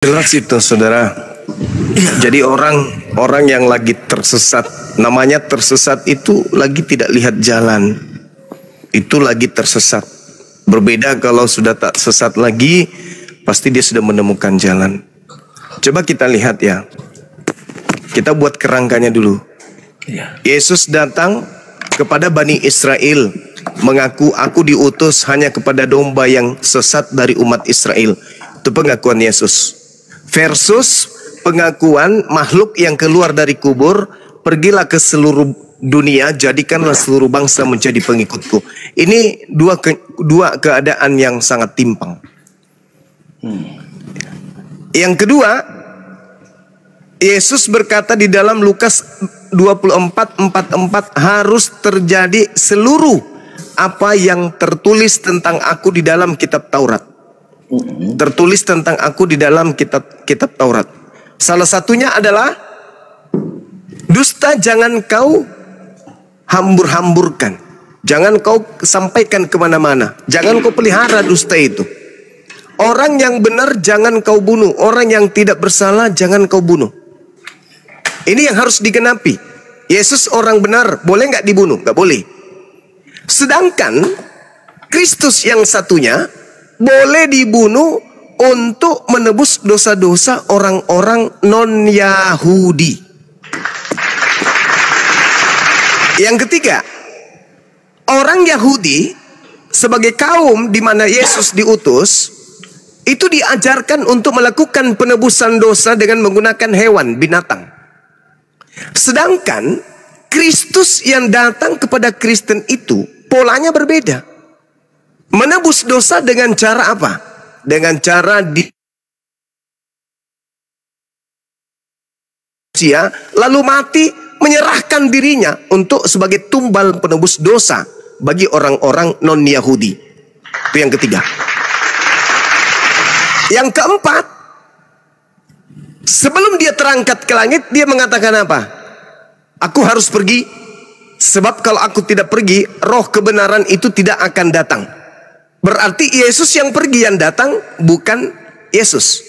Jelas itu, saudara. Jadi orang yang lagi tersesat, namanya tersesat itu lagi tidak lihat jalan. Itu lagi tersesat. Berbeda kalau sudah tak sesat lagi, pasti dia sudah menemukan jalan. Coba kita lihat ya. Kita buat kerangkanya dulu. Yesus datang kepada Bani Israel, mengaku aku diutus hanya kepada domba yang sesat dari umat Israel. Itu pengakuan Yesus. Versus pengakuan makhluk yang keluar dari kubur, pergilah ke seluruh dunia, jadikanlah seluruh bangsa menjadi pengikutku. Ini dua keadaan yang sangat timpang. Yang kedua, Yesus berkata di dalam Lukas 24:44, harus terjadi seluruh apa yang tertulis tentang aku di dalam kitab Taurat. Tertulis tentang aku di dalam kitab Taurat. Salah satunya adalah dusta jangan kau hambur-hamburkan, jangan kau sampaikan kemana-mana, jangan kau pelihara dusta itu. Orang yang benar jangan kau bunuh, orang yang tidak bersalah jangan kau bunuh. Ini yang harus digenapi. Yesus orang benar, boleh nggak dibunuh? Nggak boleh. Sedangkan Kristus yang satunya boleh dibunuh untuk menebus dosa-dosa orang-orang non-Yahudi. Yang ketiga, orang Yahudi sebagai kaum di mana Yesus diutus, itu diajarkan untuk melakukan penebusan dosa dengan menggunakan hewan, binatang. Sedangkan Kristus yang datang kepada Kristen itu polanya berbeda. Menebus dosa dengan cara apa? Dengan cara lalu mati, menyerahkan dirinya untuk sebagai tumbal penebus dosa bagi orang-orang non-Yahudi. Itu yang ketiga. Yang keempat, sebelum dia terangkat ke langit, dia mengatakan apa? Aku harus pergi, sebab kalau aku tidak pergi, roh kebenaran itu tidak akan datang. Berarti Yesus yang pergi, yang datang bukan Yesus.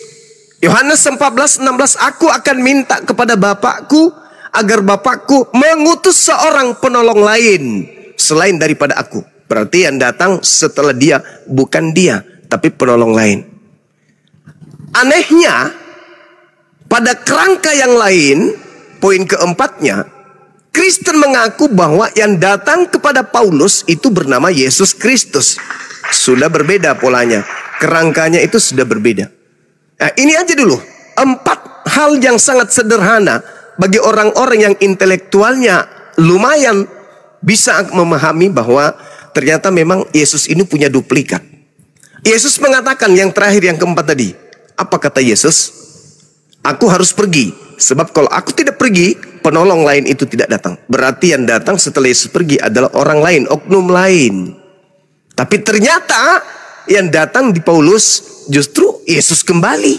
Yohanes 14:16, aku akan minta kepada Bapakku agar Bapakku mengutus seorang penolong lain selain daripada aku. Berarti yang datang setelah dia bukan dia, tapi penolong lain. Anehnya, pada kerangka yang lain, poin keempatnya, Kristen mengaku bahwa yang datang kepada Paulus itu bernama Yesus Kristus. Sudah berbeda polanya, kerangkanya itu sudah berbeda. Nah, ini aja dulu 4 hal yang sangat sederhana bagi orang-orang yang intelektualnya lumayan bisa memahami bahwa ternyata memang Yesus ini punya duplikat. Yesus mengatakan yang terakhir, yang keempat tadi, apa kata Yesus? Aku harus pergi, sebab kalau aku tidak pergi, penolong lain itu tidak datang. Berarti yang datang setelah Yesus pergi adalah orang lain, oknum lain. Tapi ternyata yang datang di Paulus justru Yesus kembali.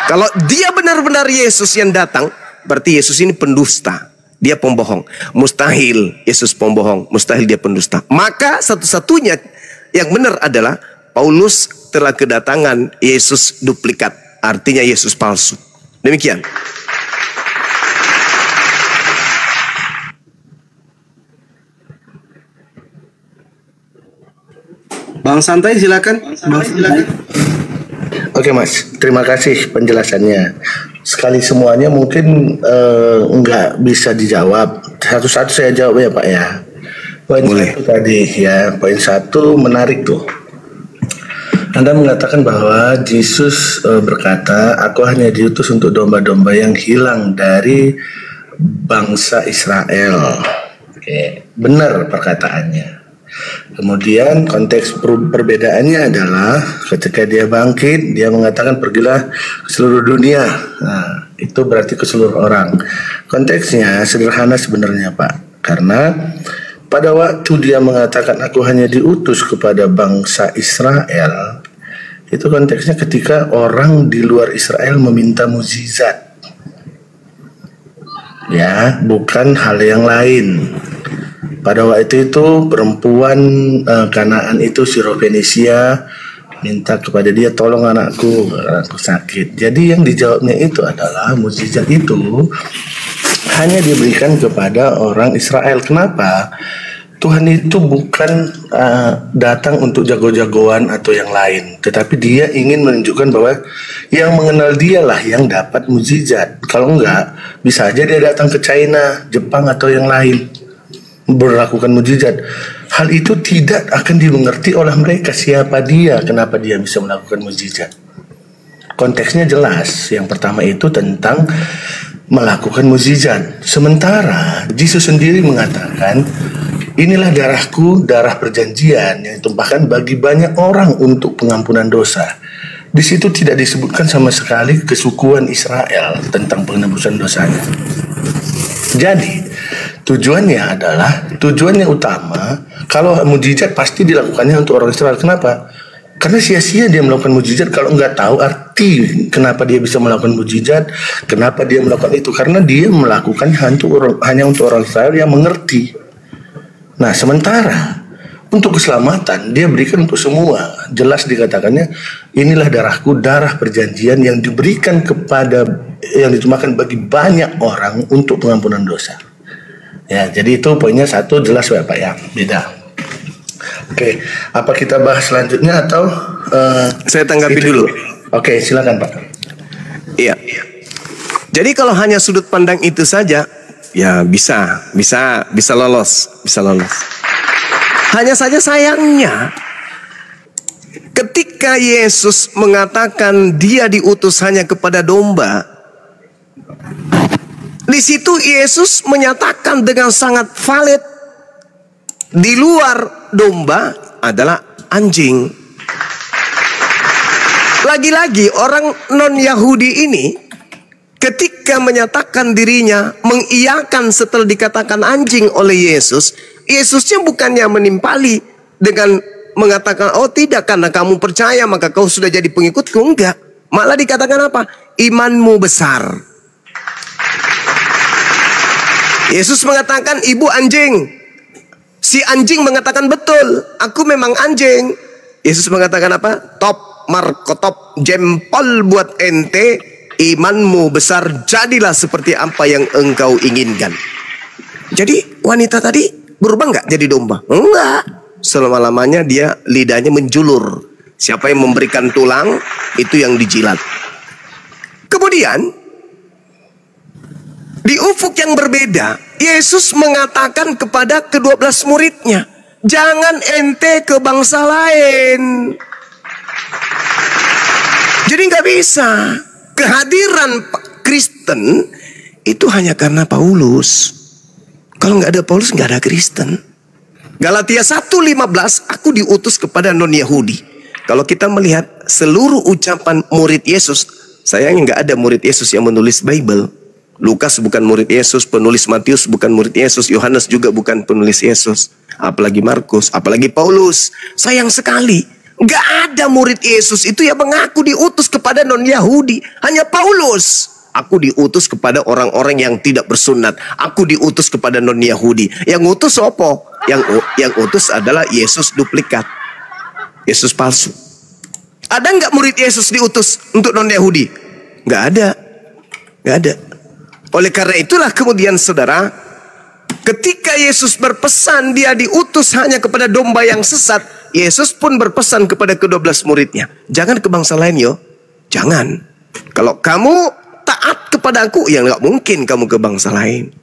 Kalau dia benar-benar Yesus yang datang, berarti Yesus ini pendusta. Dia pembohong. Mustahil Yesus pembohong, mustahil dia pendusta. Maka satu-satunya yang benar adalah Paulus telah kedatangan Yesus duplikat. Artinya Yesus palsu. Demikian. Bang Santai silakan. Oke Mas, terima kasih penjelasannya. Sekali semuanya mungkin nggak bisa dijawab. Satu-satu saya jawab ya Pak ya. Poin satu tadi ya, poin satu menarik tuh. Anda mengatakan bahwa Yesus berkata, aku hanya diutus untuk domba-domba yang hilang dari bangsa Israel. Oke, benar perkataannya. Kemudian konteks perbedaannya adalah ketika dia bangkit, dia mengatakan pergilah ke seluruh dunia. Nah, itu berarti ke seluruh orang. Konteksnya sederhana sebenarnya Pak, karena pada waktu dia mengatakan aku hanya diutus kepada bangsa Israel, itu konteksnya ketika orang di luar Israel meminta mukjizat. Ya, bukan hal yang lain. Pada waktu itu perempuan Kanaan itu Sirofenisia minta kepada dia, tolong anakku sakit. Jadi yang dijawabnya itu adalah mukjizat itu hanya diberikan kepada orang Israel. Kenapa? Tuhan itu bukan datang untuk jago-jagoan atau yang lain, tetapi dia ingin menunjukkan bahwa yang mengenal dialah yang dapat mukjizat. Kalau enggak, bisa aja dia datang ke China, Jepang atau yang lain berlakukan mukjizat. Hal itu tidak akan dimengerti oleh mereka siapa dia, kenapa dia bisa melakukan mukjizat. Konteksnya jelas. Yang pertama itu tentang melakukan mukjizat. Sementara Yesus sendiri mengatakan, inilah darahku, darah perjanjian yang ditumpahkan bagi banyak orang untuk pengampunan dosa. Di situ tidak disebutkan sama sekali kesukuan Israel tentang penebusan dosanya. Jadi tujuannya utama, kalau mukjizat pasti dilakukannya untuk orang Israel. Kenapa? Karena sia-sia dia melakukan mukjizat kalau nggak tahu arti kenapa dia bisa melakukan mukjizat, kenapa dia melakukan itu. Karena dia melakukan hanya untuk orang Israel yang mengerti. Nah, sementara untuk keselamatan dia berikan untuk semua. Jelas dikatakannya, inilah darahku, darah perjanjian yang diberikan yang ditumpahkan bagi banyak orang untuk pengampunan dosa. Ya, jadi itu poinnya satu, jelas ya Pak ya, beda. Oke, apa kita bahas selanjutnya atau saya tanggapi dulu. Oke, silakan Pak. Iya. Jadi kalau hanya sudut pandang itu saja, ya bisa lolos. Hanya saja sayangnya, ketika Yesus mengatakan dia diutus hanya kepada domba, di situ Yesus menyatakan dengan sangat valid, di luar domba adalah anjing. Lagi-lagi orang non-Yahudi ini ketika menyatakan dirinya mengiyakan setelah dikatakan anjing oleh Yesus, Yesusnya bukannya menimpali dengan mengatakan, oh tidak, karena kamu percaya maka kau sudah jadi pengikutku. Enggak, malah dikatakan apa? Imanmu besar. Yesus mengatakan, ibu anjing. Si anjing mengatakan, betul, aku memang anjing. Yesus mengatakan apa? Top markotop, jempol buat ente, imanmu besar, jadilah seperti apa yang engkau inginkan. Jadi wanita tadi berubah nggak jadi domba? Enggak. Selama-lamanya dia lidahnya menjulur. Siapa yang memberikan tulang, itu yang dijilat. Kemudian di ufuk yang berbeda, Yesus mengatakan kepada ke-12 muridnya, jangan ente ke bangsa lain. Jadi nggak bisa. Kehadiran Kristen itu hanya karena Paulus. Kalau nggak ada Paulus, nggak ada Kristen. Galatia 1:15, aku diutus kepada non-Yahudi. Kalau kita melihat seluruh ucapan murid Yesus, sayangnya nggak ada murid Yesus yang menulis Bible. Lukas bukan murid Yesus, penulis Matius bukan murid Yesus, Yohanes juga bukan penulis Yesus, apalagi Markus, apalagi Paulus. Sayang sekali, nggak ada murid Yesus itu yang mengaku diutus kepada non-Yahudi. Hanya Paulus. Aku diutus kepada orang-orang yang tidak bersunat. Aku diutus kepada non-Yahudi. Yang utus apa? Yang utus adalah Yesus duplikat, Yesus palsu. Ada nggak murid Yesus diutus untuk non-Yahudi? Nggak ada. Nggak ada. Oleh karena itulah kemudian saudara, ketika Yesus berpesan dia diutus hanya kepada domba yang sesat, Yesus pun berpesan kepada ke-12 muridnya, jangan ke bangsa lain yo. Jangan. Kalau kamu taat kepada aku, ya nggak mungkin kamu ke bangsa lain.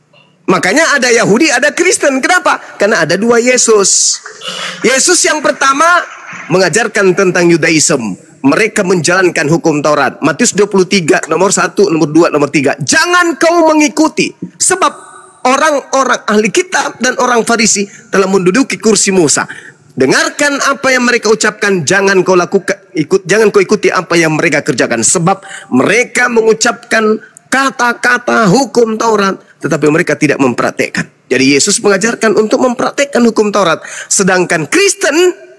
Makanya ada Yahudi, ada Kristen. Kenapa? Karena ada dua Yesus. Yesus yang pertama mengajarkan tentang Yudaism. Mereka menjalankan hukum Taurat. Matius 23, nomor 1, nomor 2, nomor 3. Jangan kau mengikuti. Sebab orang-orang ahli kitab dan orang Farisi telah menduduki kursi Musa. Dengarkan apa yang mereka ucapkan. Jangan kau ikuti apa yang mereka kerjakan. Sebab mereka mengucapkan kata-kata hukum Taurat, tetapi mereka tidak mempraktekkan. Jadi Yesus mengajarkan untuk mempraktekkan hukum Taurat. Sedangkan Kristen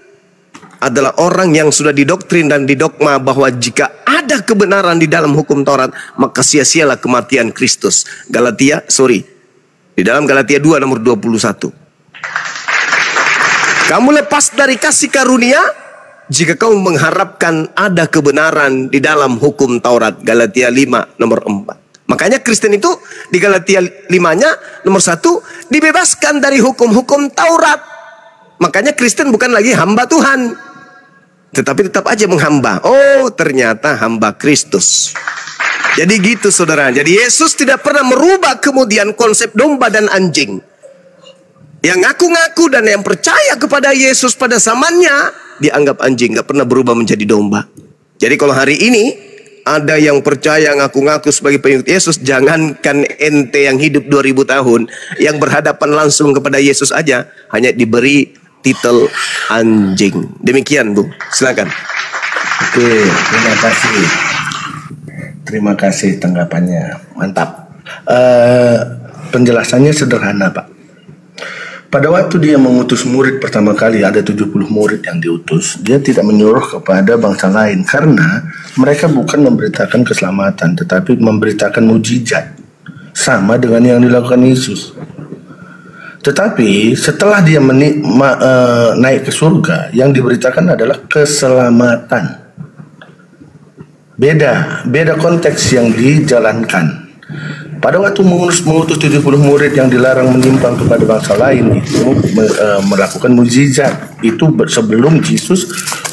adalah orang yang sudah didoktrin dan didogma bahwa jika ada kebenaran di dalam hukum Taurat, maka sia-sialah kematian Kristus. Di dalam Galatia 2 nomor 21. Kamu lepas dari kasih karunia, jika kau mengharapkan ada kebenaran di dalam hukum Taurat. Galatia 5 nomor 4. Makanya Kristen itu di Galatia 5-nya nomor 1 dibebaskan dari hukum-hukum Taurat. Makanya Kristen bukan lagi hamba Tuhan, tetapi tetap aja menghamba. Oh, ternyata hamba Kristus. Jadi gitu saudara. Jadi Yesus tidak pernah merubah kemudian konsep domba dan anjing. Yang ngaku-ngaku dan yang percaya kepada Yesus pada zamannya dianggap anjing, gak pernah berubah menjadi domba. Jadi kalau hari ini ada yang percaya ngaku-ngaku sebagai pengikut Yesus, jangankan ente yang hidup 2000 tahun, yang berhadapan langsung kepada Yesus aja hanya diberi titel anjing. Demikian, Bung. Silakan. Oke, terima kasih. Terima kasih tanggapannya. Mantap. Penjelasannya sederhana, Pak. Pada waktu dia mengutus murid pertama kali, ada 70 murid yang diutus. Dia tidak menyuruh kepada bangsa lain karena mereka bukan memberitakan keselamatan, tetapi memberitakan mujizat. Sama dengan yang dilakukan Yesus. Tetapi setelah dia naik ke surga, yang diberitakan adalah keselamatan. Beda konteks yang dijalankan. Pada waktu mengutus 70 murid yang dilarang menyimpang kepada bangsa lain itu melakukan mukjizat itu sebelum Yesus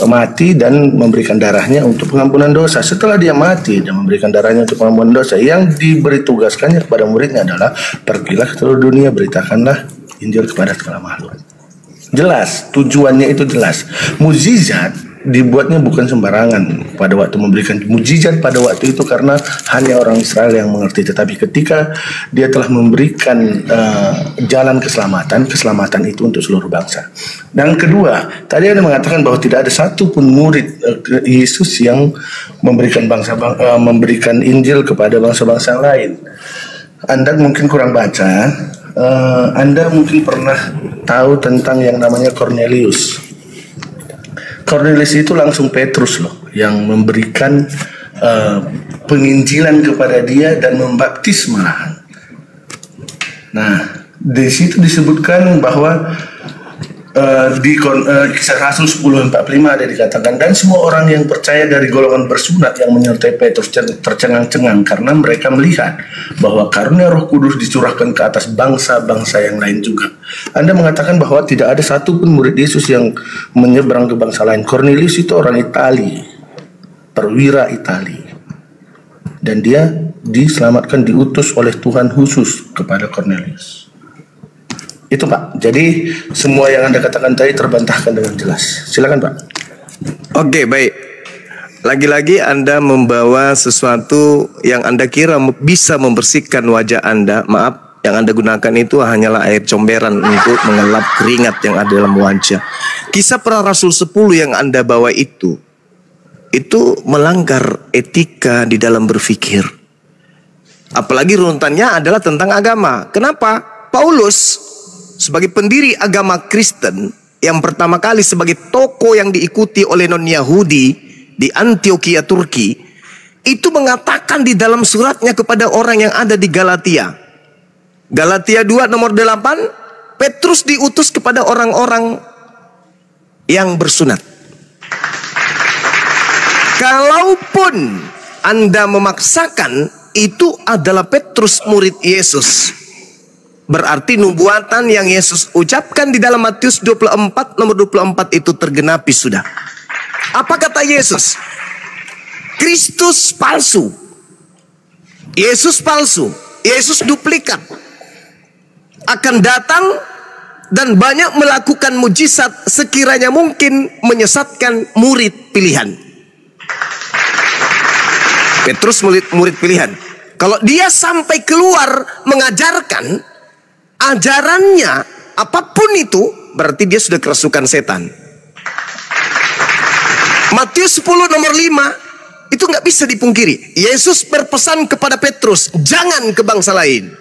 mati dan memberikan darahnya untuk pengampunan dosa. Setelah dia mati dan memberikan darahnya untuk pengampunan dosa, yang diberi tugaskannya kepada muridnya adalah pergilah ke seluruh dunia, beritakanlah Injil kepada segala makhluk. Jelas, tujuannya itu jelas. Mukjizat dibuatnya bukan sembarangan pada waktu memberikan mukjizat pada waktu itu karena hanya orang Israel yang mengerti, tetapi ketika dia telah memberikan jalan keselamatan itu untuk seluruh bangsa. Dan kedua, tadi Anda mengatakan bahwa tidak ada satu pun murid Yesus yang memberikan memberikan Injil kepada bangsa-bangsa lain. Anda mungkin kurang baca. Anda mungkin pernah tahu tentang yang namanya Cornelius. Cornelius itu langsung Petrus loh yang memberikan penginjilan kepada dia dan membaptis malahan. Nah, di situ disebutkan bahwa di Kisah Rasul 10:45 ada dikatakan, dan semua orang yang percaya dari golongan bersunat yang menyertai Petrus tercengang-cengang karena mereka melihat bahwa karunia Roh Kudus dicurahkan ke atas bangsa-bangsa yang lain juga. Anda mengatakan bahwa tidak ada satu pun murid Yesus yang menyeberang ke bangsa lain. Cornelius itu orang Itali, perwira Itali, dan dia diselamatkan, diutus oleh Tuhan khusus kepada Cornelius. Itu Pak. Jadi semua yang Anda katakan tadi terbantahkan dengan jelas. Silakan Pak. Oke, baik. Lagi-lagi Anda membawa sesuatu yang Anda kira bisa membersihkan wajah Anda. Maaf, yang Anda gunakan itu hanyalah air comberan untuk mengelap keringat yang ada dalam wajah. Kisah Para Rasul 10 yang Anda bawa itu melanggar etika di dalam berpikir. Apalagi runtannya adalah tentang agama. Kenapa? Paulus sebagai pendiri agama Kristen yang pertama kali sebagai tokoh yang diikuti oleh non-Yahudi di Antioquia, Turki, itu mengatakan di dalam suratnya kepada orang yang ada di Galatia. Galatia 2 nomor 8, Petrus diutus kepada orang-orang yang bersunat. Kalaupun Anda memaksakan itu adalah Petrus murid Yesus, berarti nubuatan yang Yesus ucapkan di dalam Matius 24 nomor 24 itu tergenapi sudah. Apa kata Yesus? Kristus palsu, Yesus palsu, Yesus duplikat, akan datang dan banyak melakukan mujizat sekiranya mungkin menyesatkan murid pilihan. Petrus murid pilihan. Kalau dia sampai keluar mengajarkan ajarannya apapun itu, berarti dia sudah kerasukan setan. Matius 10 nomor 5 itu nggak bisa dipungkiri. Yesus berpesan kepada Petrus, jangan ke bangsa lain.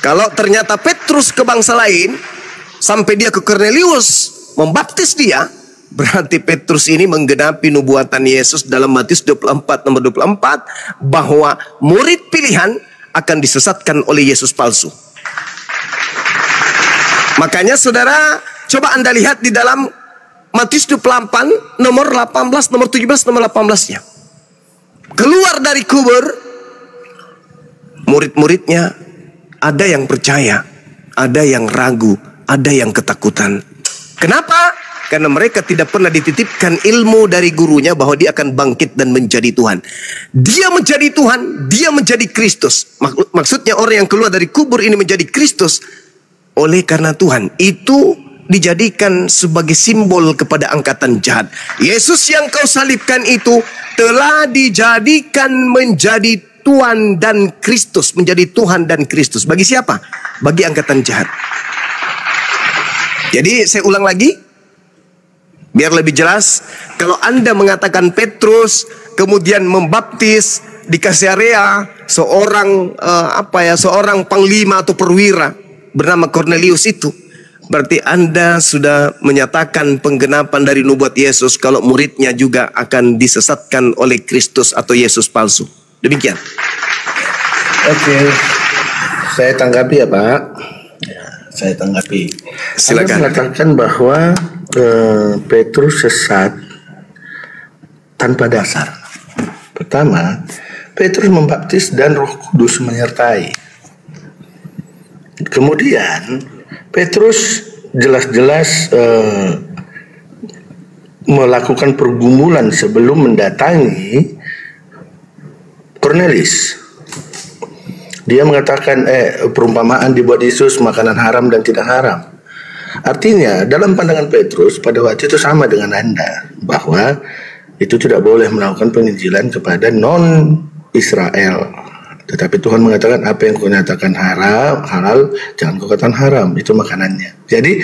Kalau ternyata Petrus ke bangsa lain sampai dia ke Cornelius membaptis dia, berarti Petrus ini menggenapi nubuatan Yesus dalam Matius 24 nomor 24 bahwa murid pilihan akan disesatkan oleh Yesus palsu. Makanya saudara, coba Anda lihat di dalam Matius 28, nomor 18, nomor 17, nomor 18-nya. Keluar dari kubur, murid-muridnya ada yang percaya, ada yang ragu, ada yang ketakutan. Kenapa? Karena mereka tidak pernah dititipkan ilmu dari gurunya bahwa dia akan bangkit dan menjadi Tuhan. Dia menjadi Tuhan, dia menjadi Kristus. Maksudnya orang yang keluar dari kubur ini menjadi Kristus oleh karena Tuhan. Itu dijadikan sebagai simbol kepada angkatan jahat. Yesus yang kau salibkan itu telah dijadikan menjadi Tuhan dan Kristus. Menjadi Tuhan dan Kristus. Bagi siapa? Bagi angkatan jahat. Jadi saya ulang lagi. Biar lebih jelas, kalau Anda mengatakan Petrus kemudian membaptis di Kaisarea seorang seorang panglima atau perwira bernama Cornelius itu, berarti Anda sudah menyatakan penggenapan dari nubuat Yesus kalau muridnya juga akan disesatkan oleh Kristus atau Yesus palsu. Demikian. Oke, saya tanggapi ya Pak. Ya, saya tanggapi. Silakan. Anda mengatakan bahwa Petrus sesat tanpa dasar. Pertama, Petrus membaptis dan Roh Kudus menyertai. Kemudian Petrus jelas-jelas melakukan pergumulan sebelum mendatangi Cornelius. Dia mengatakan perumpamaan dibuat Yesus makanan haram dan tidak haram. Artinya dalam pandangan Petrus pada waktu itu sama dengan Anda, bahwa itu tidak boleh melakukan penginjilan kepada non-Israel. Tetapi Tuhan mengatakan apa yang kau nyatakan halal, jangan kau katakan haram, itu makanannya. Jadi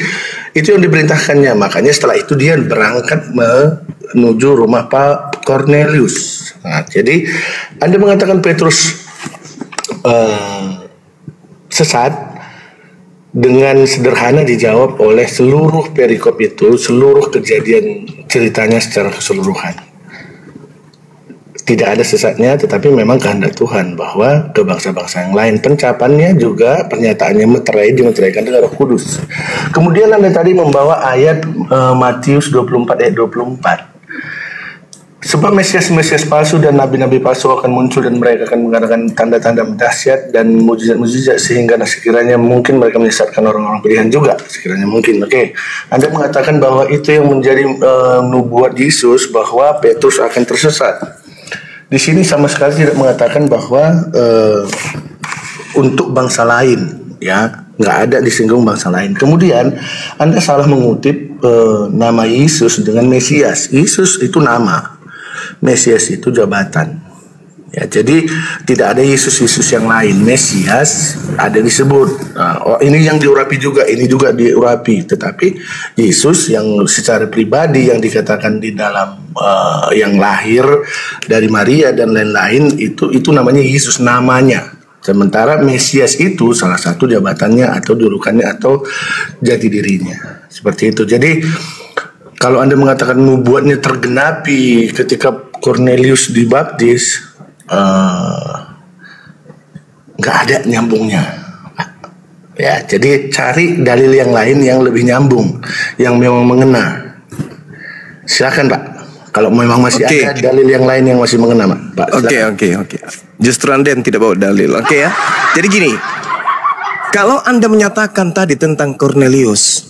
itu yang diperintahkannya. Makanya setelah itu dia berangkat menuju rumah Pak Cornelius. Nah, jadi Anda mengatakan Petrus sesat, dengan sederhana dijawab oleh seluruh perikop itu, seluruh kejadian ceritanya secara keseluruhan. Tidak ada sesatnya, tetapi memang kehendak Tuhan bahwa ke bangsa-bangsa yang lain. Pencapannya juga pernyataannya dimeteraikan dengan Roh Kudus. Kemudian Anda tadi membawa ayat Matius 24 ayat 24. Sebab Mesias-Mesias palsu dan nabi-nabi palsu akan muncul dan mereka akan mengadakan tanda-tanda dahsyat dan mujizat-mujizat sehingga sekiranya mungkin mereka menyesatkan orang-orang pilihan juga, sekiranya mungkin. Oke, Anda mengatakan bahwa itu yang menjadi nubuat Yesus bahwa Petrus akan tersesat. Di sini sama sekali tidak mengatakan bahwa untuk bangsa lain, ya, nggak ada disinggung bangsa lain. Kemudian Anda salah mengutip nama Yesus dengan Mesias. Yesus itu nama, Mesias itu jabatan. Ya, jadi tidak ada Yesus yang lain. Mesias ada disebut. Nah, ini yang diurapi juga, ini juga diurapi. Tetapi Yesus yang secara pribadi yang dikatakan di dalam yang lahir dari Maria dan lain-lain itu namanya Yesus namanya. Sementara Mesias itu salah satu jabatannya atau julukannya atau jati dirinya. Seperti itu. Jadi kalau Anda mengatakan nubuatnya tergenapi ketika Cornelius dibaptis, nggak ada nyambungnya. Ya, jadi cari dalil yang lain yang lebih nyambung, yang memang mengena. Silakan Pak. Kalau memang masih ada dalil yang lain yang masih mengena, Pak. Oke. Justru Anda yang tidak bawa dalil. Oke ya. Jadi gini, kalau Anda menyatakan tadi tentang Cornelius,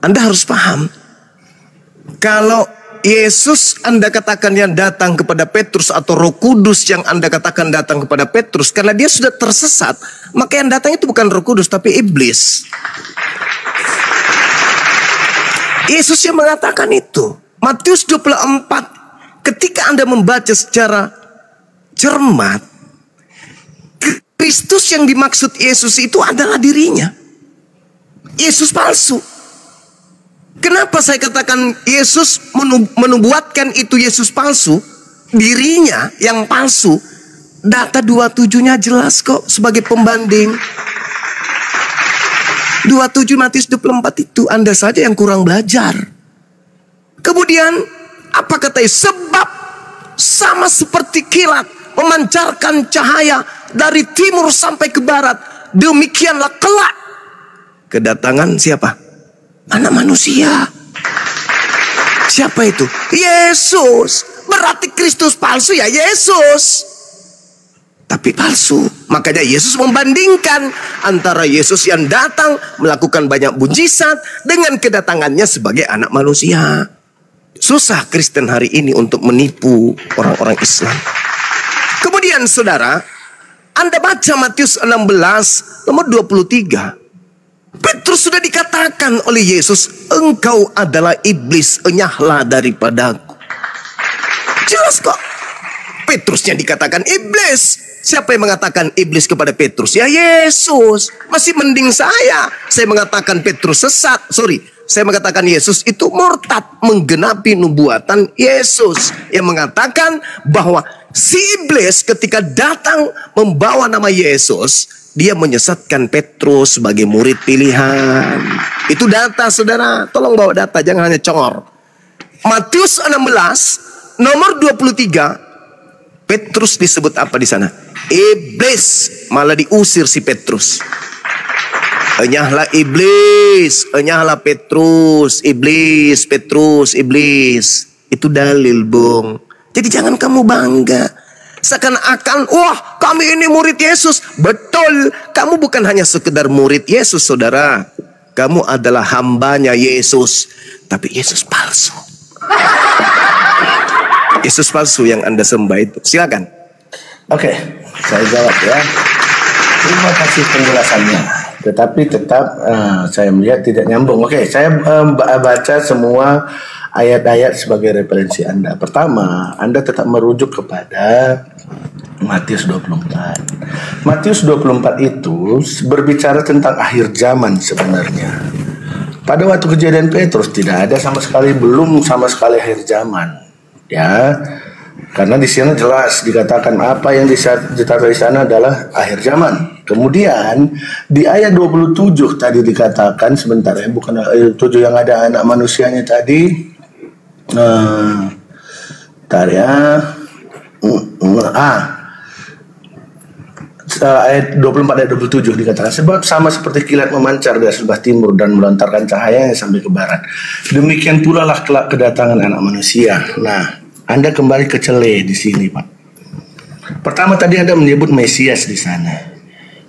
Anda harus paham. Kalau Yesus Anda katakan yang datang kepada Petrus atau Roh Kudus yang Anda katakan datang kepada Petrus, karena dia sudah tersesat, maka yang datang itu bukan Roh Kudus tapi iblis. Yesus yang mengatakan itu. Matius 24, ketika Anda membaca secara cermat, Kristus yang dimaksud Yesus itu adalah dirinya. Yesus palsu. Kenapa saya katakan Yesus menubuatkan itu Yesus palsu? Dirinya yang palsu. Data 27-nya jelas kok sebagai pembanding. 27 Matius 24 itu Anda saja yang kurang belajar. Kemudian apa katanya? Sebab sama seperti kilat memancarkan cahaya dari timur sampai ke barat, demikianlah kelak kedatangan siapa? Anak manusia. Siapa itu? Yesus. Berarti Kristus palsu ya Yesus. Tapi palsu. Makanya Yesus membandingkan antara Yesus yang datang melakukan banyak mujizat dengan kedatangannya sebagai anak manusia. Susah Kristen hari ini untuk menipu orang-orang Islam. Kemudian saudara, Anda baca Matius 16 nomor 23. Petrus sudah dikatakan oleh Yesus, engkau adalah iblis, enyahlah daripadaku. Jelas kok. Petrusnya dikatakan iblis. Siapa yang mengatakan iblis kepada Petrus? Ya Yesus. Masih mending saya mengatakan Petrus sesat. Saya mengatakan Yesus itu murtad, menggenapi nubuatan Yesus yang mengatakan bahwa si iblis ketika datang membawa nama Yesus, dia menyesatkan Petrus sebagai murid pilihan. Itu data saudara. Tolong bawa data, jangan hanya congor. Matius 16 nomor 23. Petrus disebut apa di sana? Iblis. Malah diusir si Petrus. Enyahlah iblis, enyahlah Petrus, iblis, Petrus, iblis. Itu dalil, Bung. Jadi jangan kamu bangga. Seakan-akan, wah kami ini murid Yesus. Betul, kamu bukan hanya sekedar murid Yesus saudara. Kamu adalah hambanya Yesus. Tapi Yesus palsu. Yesus palsu yang Anda sembah itu. Silakan. Oke, saya jawab ya. Terima kasih penjelasannya. Tetapi tetap saya melihat tidak nyambung. Oke, saya baca semua ayat-ayat sebagai referensi Anda. Pertama, Anda tetap merujuk kepada Matius 24. Matius 24 itu berbicara tentang akhir zaman sebenarnya. Pada waktu kejadian Petrus tidak ada sama sekali, belum sama sekali akhir zaman. Ya, karena di sana jelas dikatakan apa yang ditaruh di sana adalah akhir zaman. Kemudian di ayat 27 tadi dikatakan, sebentar ya, bukan ayat 7 yang ada anak manusianya tadi. Ayat 24 ayat 27 dikatakan, sebab sama seperti kilat memancar dari sebelah timur dan melontarkan cahayanya sampai ke barat, demikian pula lah kelak kedatangan anak manusia. Nah, Anda kembali ke celah di sini, Pak. Pertama tadi Anda menyebut Mesias di sana.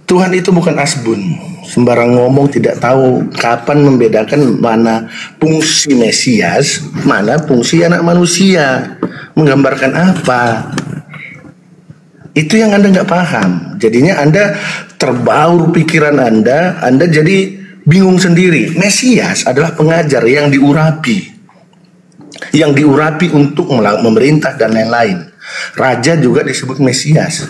Tuhan itu bukan asbun, sembarang ngomong, tidak tahu kapan membedakan mana fungsi Mesias, mana fungsi anak manusia, menggambarkan apa. Itu yang Anda nggak paham. Jadinya Anda terbaur pikiran Anda jadi bingung sendiri. Mesias adalah pengajar yang diurapi. Yang diurapi untuk memerintah dan lain-lain. Raja juga disebut Mesias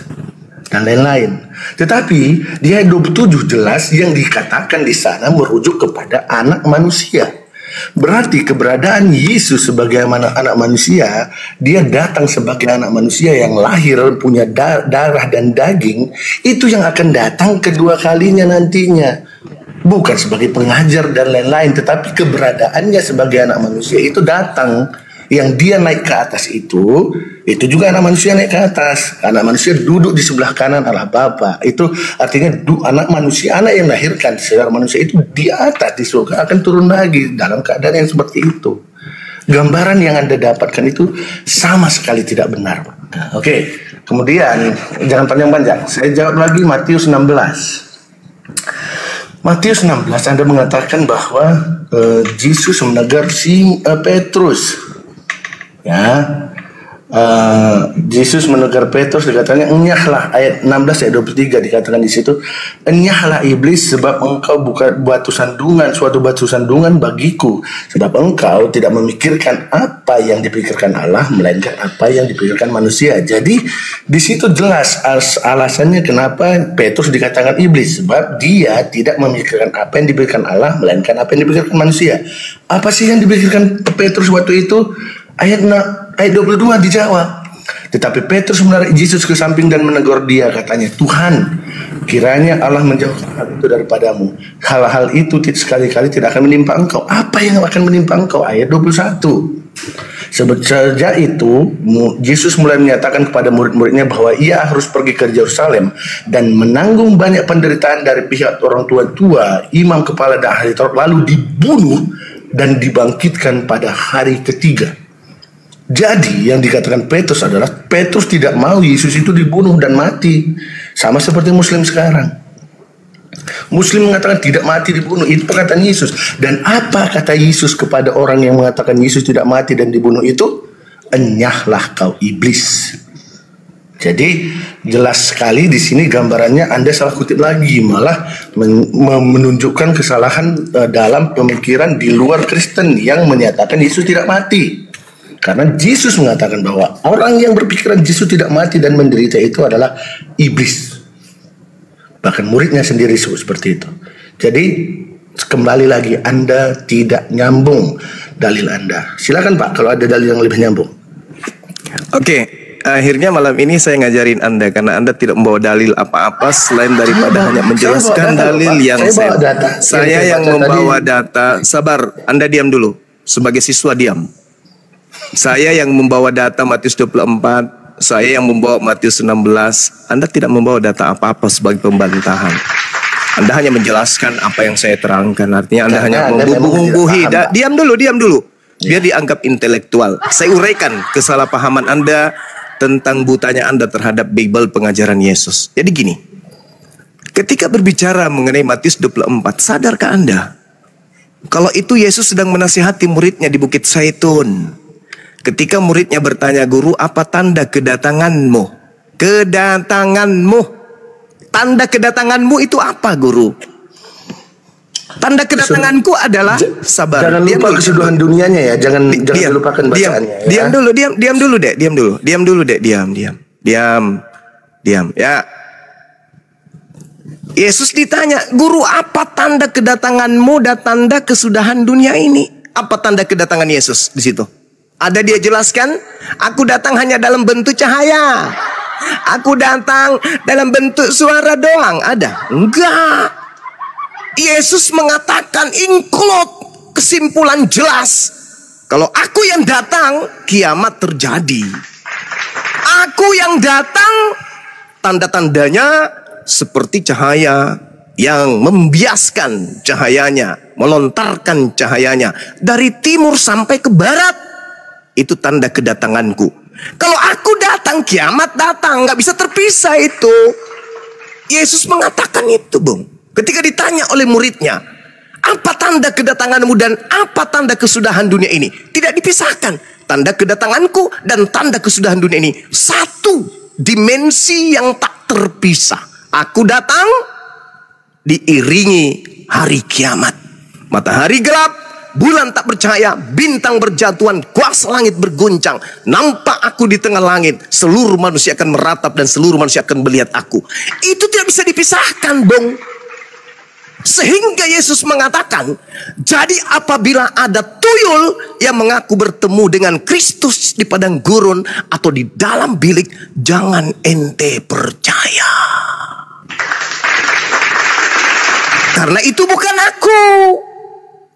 dan lain-lain. Tetapi di ayat 27 jelas yang dikatakan di sana merujuk kepada anak manusia. Berarti keberadaan Yesus sebagai anak manusia, dia datang sebagai anak manusia yang lahir punya darah dan daging, itu yang akan datang kedua kalinya nantinya. Bukan sebagai pengajar dan lain-lain, tetapi keberadaannya sebagai anak manusia itu datang. Yang dia naik ke atas itu juga anak manusia naik ke atas. Anak manusia duduk di sebelah kanan Allah Bapa. Itu artinya anak manusia, anak yang melahirkan secara manusia itu di atas di surga akan turun lagi dalam keadaan yang seperti itu. Gambaran yang Anda dapatkan itu sama sekali tidak benar. Nah, oke. Kemudian jangan panjang-panjang. Saya jawab lagi Matius 16. Matius 16 Anda mengatakan bahwa Yesus menegur si Petrus. Ya, Yesus menegur Petrus, dikatakan enyahlah, ayat 16 ayat 23 dikatakan di situ, enyahlah iblis, sebab engkau bukan suatu batu sandungan bagiku, sebab engkau tidak memikirkan apa yang dipikirkan Allah, melainkan apa yang dipikirkan manusia. Jadi di situ jelas alasannya kenapa Petrus dikatakan iblis, sebab dia tidak memikirkan apa yang dipikirkan Allah, melainkan apa yang dipikirkan manusia. Apa sih yang dipikirkan Petrus waktu itu? Ayat 22 dijawab. Tetapi Petrus menarik Yesus ke samping dan menegur dia, katanya, Tuhan, kiranya Allah menjauhkan hal itu daripadamu. Hal-hal itu sekali-kali tidak akan menimpa engkau. Apa yang akan menimpa engkau? Ayat 21. Sejak itu Yesus mulai menyatakan kepada murid-muridnya bahwa ia harus pergi ke Yerusalem dan menanggung banyak penderitaan dari pihak orang tua, imam kepala dan ahli Taurat, lalu dibunuh dan dibangkitkan pada hari ketiga. Jadi yang dikatakan Petrus adalah Petrus tidak mau Yesus itu dibunuh dan mati. Sama seperti Muslim sekarang. Muslim mengatakan tidak mati dibunuh, itu perkataan Yesus. Dan apa kata Yesus kepada orang yang mengatakan Yesus tidak mati dan dibunuh itu? Enyahlah kau iblis. Jadi jelas sekali di sini gambarannya Anda salah kutip lagi, malah menunjukkan kesalahan dalam pemikiran di luar Kristen yang menyatakan Yesus tidak mati. Karena Yesus mengatakan bahwa orang yang berpikiran Yesus tidak mati dan menderita itu adalah iblis. Bahkan muridnya sendiri seperti itu. Jadi kembali lagi, Anda tidak nyambung dalil Anda. Silakan Pak kalau ada dalil yang lebih nyambung. Oke, akhirnya malam ini saya ngajarin Anda karena Anda tidak membawa dalil apa-apa selain daripada hanya menjelaskan dalil yang saya yang membawa data. Sabar, Anda diam dulu. Sebagai siswa diam. Saya yang membawa data Matius 24, saya yang membawa Matius 16. Anda tidak membawa data apa-apa sebagai pembantahan. Anda hanya menjelaskan apa yang saya terangkan. Artinya Anda hanya membubuhi. Diam dulu. Biar dianggap intelektual. Saya uraikan kesalahpahaman Anda tentang butanya Anda terhadap Bible pengajaran Yesus. Jadi gini, ketika berbicara mengenai Matius 24, sadarkah Anda kalau itu Yesus sedang menasihati muridnya di Bukit Zaitun? Ketika muridnya bertanya, "Guru, apa tanda kedatanganmu?" Kedatanganmu. Tanda kedatanganmu itu apa, Guru? Tanda kedatanganku adalah sabar. Jangan lupa keseluruhan dunianya ya. Jangan lupakan bacaannya. Diam dulu, Dek. Diam. Ya. Yesus ditanya, "Guru, apa tanda kedatanganmu dan tanda kesudahan dunia ini?" Apa tanda kedatangan Yesus di situ? Ada dia jelaskan, "Aku datang hanya dalam bentuk cahaya. Aku datang dalam bentuk suara doang." Ada? Enggak. Yesus mengatakan include kesimpulan jelas. Kalau aku yang datang, kiamat terjadi. Aku yang datang, tanda-tandanya seperti cahaya yang membiaskan cahayanya, melontarkan cahayanya dari timur sampai ke barat. Itu tanda kedatanganku. Kalau aku datang, kiamat datang. Nggak bisa terpisah itu. Yesus mengatakan itu, Bung. Ketika ditanya oleh muridnya, apa tanda kedatanganmu dan apa tanda kesudahan dunia ini? Tidak dipisahkan. Tanda kedatanganku dan tanda kesudahan dunia ini satu dimensi yang tak terpisah. Aku datang diiringi hari kiamat. Matahari gelap, bulan tak bercahaya, bintang berjatuhan, kuasa langit berguncang. Nampak aku di tengah langit, seluruh manusia akan meratap dan seluruh manusia akan melihat aku. Itu tidak bisa dipisahkan, Bung. Sehingga Yesus mengatakan, jadi apabila ada tuyul yang mengaku bertemu dengan Kristus di padang gurun atau di dalam bilik, jangan ente percaya. Karena itu bukan aku.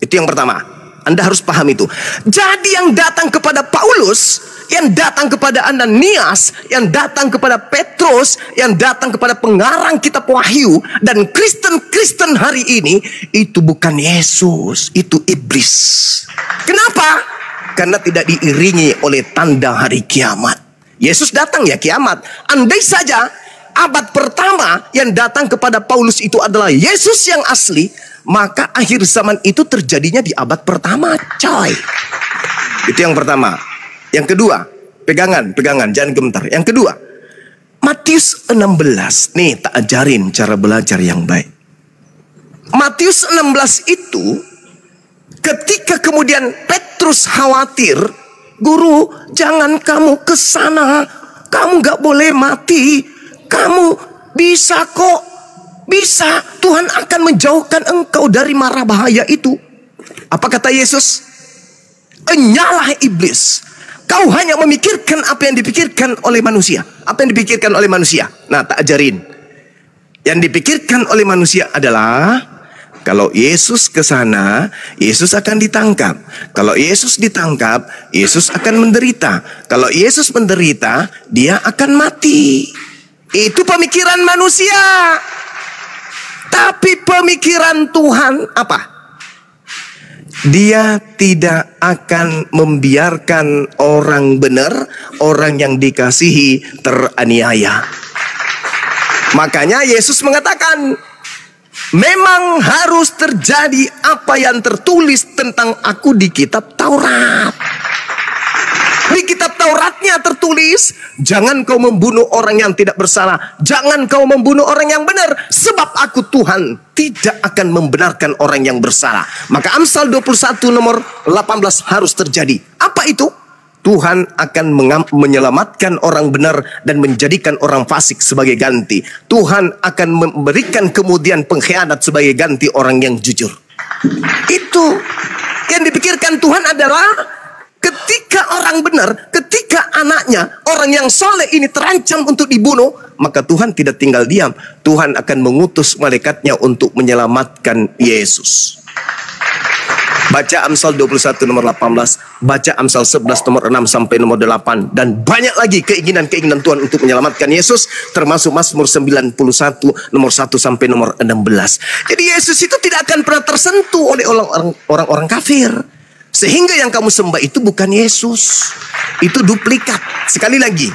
Itu yang pertama. Anda harus paham itu. Jadi yang datang kepada Paulus, yang datang kepada Ananias, yang datang kepada Petrus, yang datang kepada pengarang kitab Wahyu, dan Kristen-Kristen hari ini, itu bukan Yesus, itu iblis. Kenapa? Karena tidak diiringi oleh tanda hari kiamat. Yesus datang ya kiamat. Andai saja abad pertama yang datang kepada Paulus itu adalah Yesus yang asli, maka akhir zaman itu terjadinya di abad pertama, coy. Itu yang pertama. Yang kedua, pegangan, jangan gemetar. Yang kedua, Matius 16. Nih, tak ajarin cara belajar yang baik. Matius 16 itu, ketika kemudian Petrus khawatir, "Guru, jangan kamu ke sana. Kamu gak boleh mati. Kamu bisa kok. Bisa, Tuhan akan menjauhkan engkau dari mara bahaya itu." Apa kata Yesus? "Enyahlah iblis. Kau hanya memikirkan apa yang dipikirkan oleh manusia." Apa yang dipikirkan oleh manusia? Nah, tak ajarin. Yang dipikirkan oleh manusia adalah, kalau Yesus ke sana, Yesus akan ditangkap. Kalau Yesus ditangkap, Yesus akan menderita. Kalau Yesus menderita, dia akan mati. Itu pemikiran manusia. Tapi pemikiran Tuhan apa? Dia tidak akan membiarkan orang benar, orang yang dikasihi teraniaya. Makanya Yesus mengatakan, memang harus terjadi apa yang tertulis tentang aku di kitab Taurat. Di kitab Tauratnya tertulis, jangan kau membunuh orang yang tidak bersalah, jangan kau membunuh orang yang benar, sebab aku Tuhan tidak akan membenarkan orang yang bersalah. Maka Amsal 21 nomor 18 harus terjadi. Apa itu? Tuhan akan menyelamatkan orang benar dan menjadikan orang fasik sebagai ganti. Tuhan akan memberikan kemudian pengkhianat sebagai ganti orang yang jujur. Itu yang dipikirkan Tuhan adalah ketika orang benar, ketika anaknya, orang yang soleh ini terancam untuk dibunuh, maka Tuhan tidak tinggal diam. Tuhan akan mengutus malaikatnya untuk menyelamatkan Yesus. Baca Amsal 21 nomor 18, baca Amsal 11 nomor 6 sampai nomor 8, dan banyak lagi keinginan-keinginan Tuhan untuk menyelamatkan Yesus, termasuk Mazmur 91 nomor 1 sampai nomor 16. Jadi Yesus itu tidak akan pernah tersentuh oleh orang-orang kafir. Sehingga yang kamu sembah itu bukan Yesus, itu duplikat. Sekali lagi,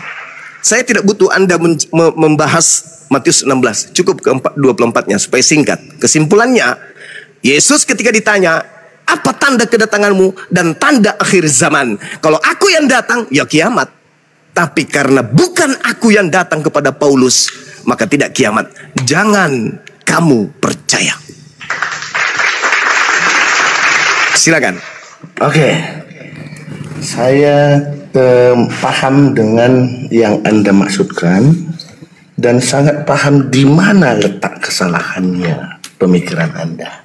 saya tidak butuh Anda membahas Matius 16, cukup ke 24-nya supaya singkat. Kesimpulannya, Yesus ketika ditanya, apa tanda kedatanganmu dan tanda akhir zaman? Kalau aku yang datang, ya kiamat. Tapi karena bukan aku yang datang kepada Paulus, maka tidak kiamat. Jangan kamu percaya. Silakan. Oke, saya paham dengan yang Anda maksudkan dan sangat paham di mana letak kesalahannya pemikiran Anda.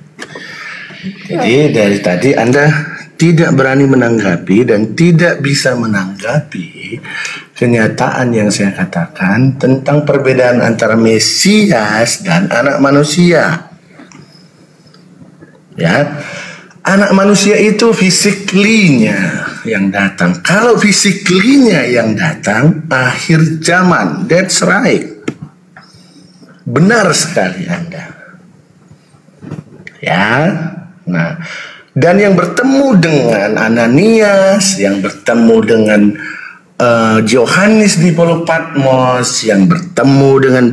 Jadi dari tadi Anda tidak berani menanggapi dan tidak bisa menanggapi kenyataan yang saya katakan tentang perbedaan antara Mesias dan anak manusia. Ya, anak manusia itu physically-nya yang datang. Kalau physically-nya yang datang, akhir zaman. That's right. Benar sekali Anda. Ya. Nah, dan yang bertemu dengan Ananias, yang bertemu dengan Yohanes di Pulau Patmos, yang bertemu dengan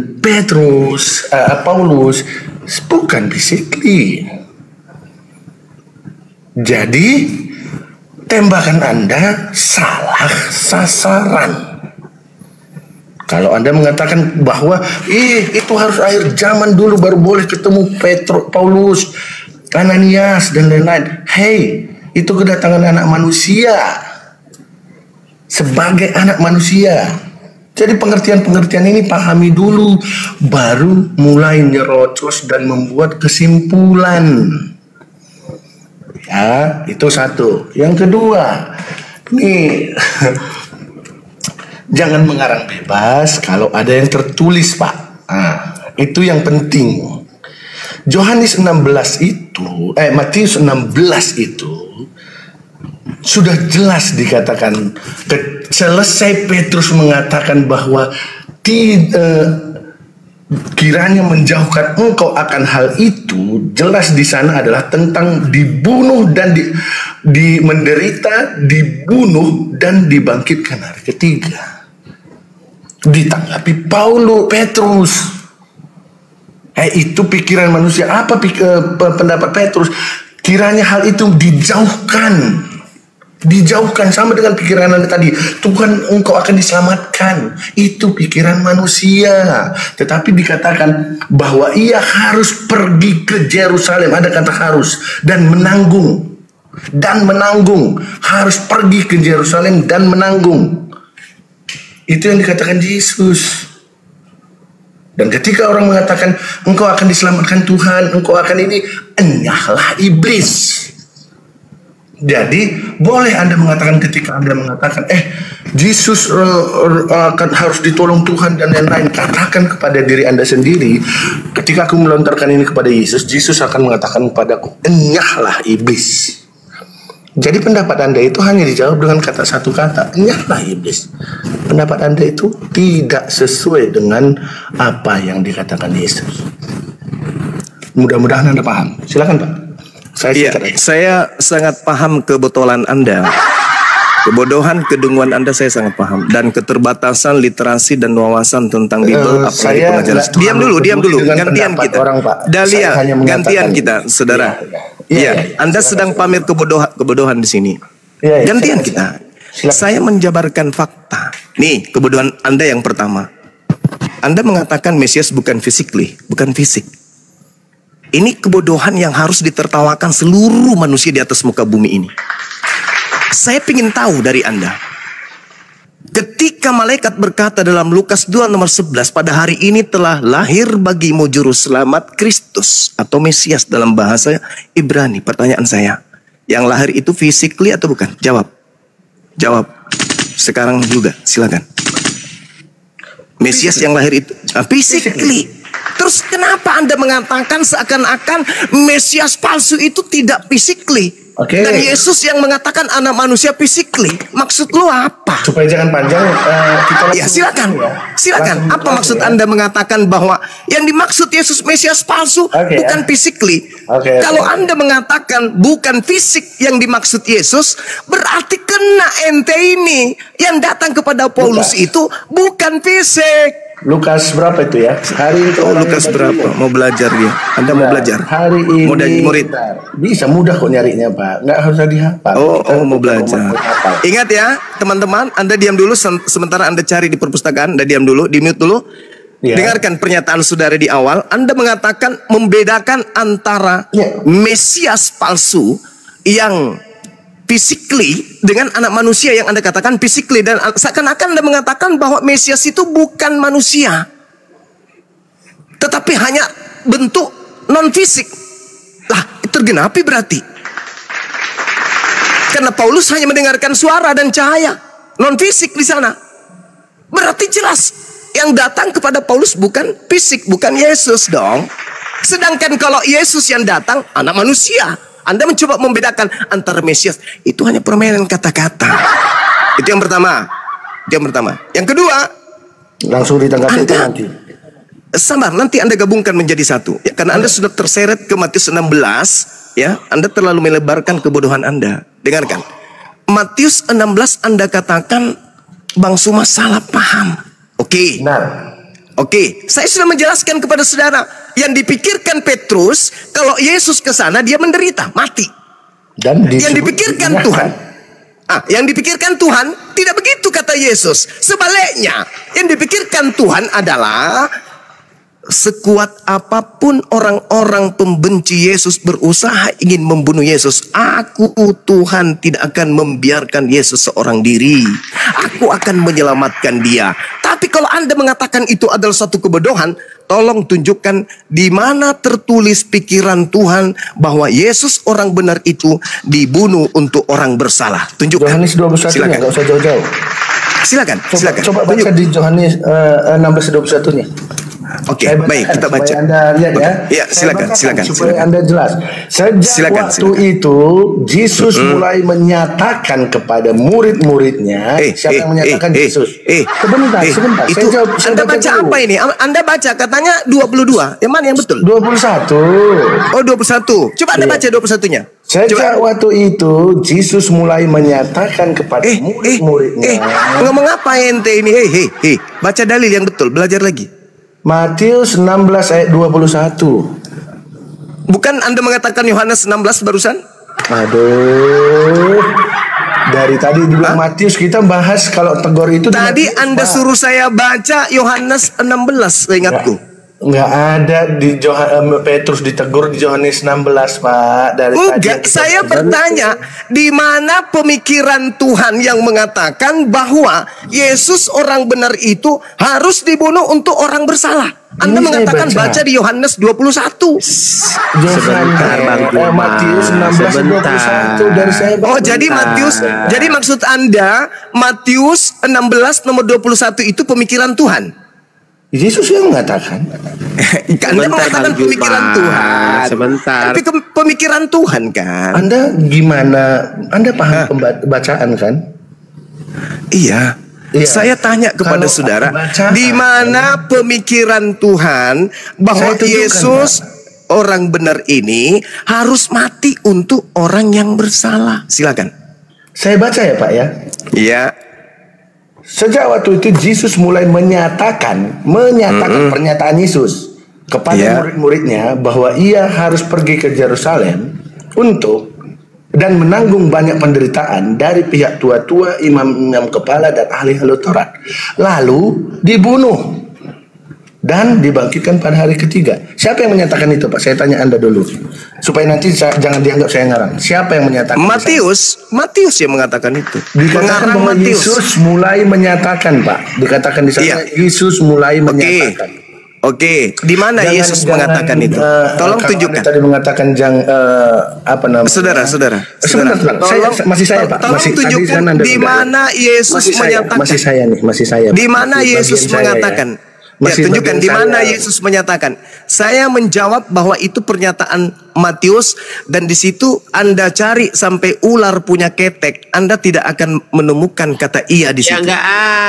Paulus, bukan physically. Jadi tembakan Anda salah sasaran. Kalau Anda mengatakan bahwa itu harus akhir zaman dulu baru boleh ketemu Paulus, Ananias dan lain-lain. Hey, itu kedatangan anak manusia sebagai anak manusia. Jadi pengertian-pengertian ini pahami dulu, baru mulai nyerocos dan membuat kesimpulan. Ya, itu satu. Yang kedua, ini jangan mengarang bebas kalau ada yang tertulis, Pak. Nah, itu yang penting. Yohanes 16 itu, Matius 16 itu sudah jelas dikatakan, selesai Petrus mengatakan bahwa kiranya menjauhkan engkau akan hal itu, jelas di sana adalah tentang dibunuh dan menderita, dibunuh dan dibangkitkan hari ketiga. Ditanggapi Petrus. Itu pikiran manusia. Apa pendapat Petrus? Kiranya hal itu dijauhkan sama dengan pikiran Anda tadi. Tuhan, engkau akan diselamatkan. Itu pikiran manusia. Tetapi dikatakan bahwa ia harus pergi ke Yerusalem. Ada kata harus. Dan menanggung. Harus pergi ke Yerusalem dan menanggung. Itu yang dikatakan Yesus. Dan ketika orang mengatakan engkau akan diselamatkan Tuhan, engkau akan ini, enyahlah iblis. Jadi boleh Anda mengatakan ketika Anda mengatakan Yesus akan harus ditolong Tuhan dan lain-lain, katakan kepada diri Anda sendiri, ketika aku melontarkan ini kepada Yesus, Yesus akan mengatakan kepadaku, enyahlah iblis. Jadi pendapat Anda itu hanya dijawab dengan satu kata, enyahlah iblis. Pendapat Anda itu tidak sesuai dengan apa yang dikatakan Yesus. Mudah-mudahan Anda paham. Silakan Pak. Iya, saya sangat paham kebotolan Anda. Kebodohan, kedunguan Anda saya sangat paham. Dan keterbatasan literasi dan wawasan tentang Bible. Apalagi pengajaran. Diam dulu. Gantian kita. Dahlia, gantian kita, saudara. Iya, Anda sedang pamer kebodohan di sini. Gantian kita. Saya menjabarkan fakta. Nih, kebodohan Anda yang pertama. Anda mengatakan Mesias bukan bukan fisik. Ini kebodohan yang harus ditertawakan seluruh manusia di atas muka bumi ini. Saya ingin tahu dari Anda. Ketika malaikat berkata dalam Lukas 2 nomor 11, pada hari ini telah lahir bagimu juru selamat Kristus atau Mesias dalam bahasa Ibrani. Pertanyaan saya, yang lahir itu physically atau bukan? Jawab. Sekarang juga, silakan. Mesias yang lahir itu physically. Terus kenapa Anda mengatakan seakan-akan Mesias palsu itu tidak physically? Dan Yesus yang mengatakan anak manusia physically. Maksud lu apa? Supaya jangan panjang, kita ya silakan. Apa maksud Anda mengatakan bahwa yang dimaksud Yesus Mesias palsu bukan physically? Kalau Anda mengatakan bukan fisik yang dimaksud Yesus, berarti kena ente ini yang datang kepada Paulus itu bukan fisik. Lukas berapa itu ya? Hari itu Lukas berapa? Mau belajar dia. Anda mau belajar? Hari ini mau jadi murid? Bisa, mudah kok nyarinya, Pak. Nggak harus dihafal. Mau belajar. Ingat ya, teman-teman, Anda diam dulu sementara Anda cari di perpustakaan. Anda diam dulu, di-mute dulu. Dengarkan pernyataan saudara di awal. Anda mengatakan membedakan antara Mesias palsu yang physically dengan anak manusia yang Anda katakan physically, dan seakan-akan Anda mengatakan bahwa Mesias itu bukan manusia tetapi hanya bentuk non fisik. Lah, tergenapi berarti. Karena Paulus hanya mendengarkan suara dan cahaya non fisik di sana. Berarti jelas yang datang kepada Paulus bukan fisik, bukan Yesus dong. Sedangkan kalau Yesus yang datang anak manusia. Anda mencoba membedakan antara Mesias. Itu hanya permainan kata-kata. Itu yang pertama. Yang kedua, langsung ditanggapi itu nanti. Sabar, nanti Anda gabungkan menjadi satu. Ya, karena Anda sudah terseret ke Matius 16, ya, Anda terlalu melebarkan kebodohan Anda. Dengarkan. Matius 16 Anda katakan Bang Suma salah paham. Oke. Oke, saya sudah menjelaskan kepada saudara. Yang dipikirkan Petrus, kalau Yesus ke sana dia menderita, mati. Dan yang dipikirkan Tuhan, yang dipikirkan Tuhan tidak begitu kata Yesus. Sebaliknya, yang dipikirkan Tuhan adalah sekuat apapun orang-orang pembenci Yesus berusaha ingin membunuh Yesus, aku Tuhan tidak akan membiarkan Yesus seorang diri. Aku akan menyelamatkan dia. Tapi kalau Anda mengatakan itu adalah satu kebodohan, tolong tunjukkan di mana tertulis pikiran Tuhan bahwa Yesus orang benar itu dibunuh untuk orang bersalah. Tunjukkan. Yohanes 21, silakan. Nggak usah jauh-jauh. Silakan. Coba baca di Yohanes 16:21-nya. Oke, baik, kita baca. Anda lihat ya. Ya, silakan. Supaya Anda jelas. Sejak waktu itu Yesus mulai menyatakan kepada murid-muridnya. Siapa yang menyatakan Yesus? Sebentar. Itu Anda baca apa ini? Anda baca katanya 22. Yang mana yang betul? 21. Oh, 21. Coba Anda baca 21-nya. Sejak waktu itu Yesus mulai menyatakan kepada murid-muridnya. Ngomong apa ente ini? Baca dalil yang betul, belajar lagi. Matius 16 ayat 21. Bukan Anda mengatakan Yohanes 16 barusan? Aduh. Dari tadi dibilang Matius, kita bahas kalau tegur itu. Tadi Anda suruh saya baca Yohanes 16, seingatku. Nggak ada di Petrus ditegur di Yohanes 16, Pak. Enggak, saya bertanya, di mana pemikiran Tuhan yang mengatakan bahwa Yesus orang benar itu harus dibunuh untuk orang bersalah? Anda mengatakan baca di Yohanes 21. Sebentar, Matius 16 21 dari saya. Oh, jadi Matius, jadi maksud Anda Matius 16 nomor 21 itu pemikiran Tuhan? Yesus yang mengatakan. Anda mengatakan pemikiran Tuhan. Sebentar. Tapi pemikiran Tuhan kan. Anda gimana? Anda paham bacaan kan? Iya. Saya tanya kepada saudara, di mana pemikiran Tuhan bahwa Yesus? orang benar ini harus mati untuk orang yang bersalah. Silakan. Saya baca ya Pak ya. Iya. Sejak waktu itu Yesus mulai menyatakan pernyataan Yesus kepada murid-muridnya bahwa ia harus pergi ke Yerusalem untuk dan menanggung banyak penderitaan dari pihak tua-tua, imam-imam kepala dan ahli-ahli Taurat. Lalu dibunuh dan dibangkitkan pada hari ketiga. Siapa yang menyatakan itu Pak? Saya tanya Anda dulu supaya nanti jangan dianggap saya ngarang. Siapa yang menyatakan? Matius yang mengatakan itu. Dikatakan bahwa Yesus mulai menyatakan Pak. Dikatakan di sana Yesus mulai menyatakan. Oke, di mana Yesus mengatakan itu? Tolong tunjukkan. Tadi mengatakan apa namanya? Saudara. Sebentar, masih saya Pak. Tolong tunjukkan di mana Yesus menyatakan. Masih saya. Di mana Yesus mengatakan? Ya, tunjukkan di mana Yesus menyatakan. Saya menjawab bahwa itu pernyataan Matius dan di situ Anda cari sampai ular punya ketek, Anda tidak akan menemukan kata iya di situ. Ya nggak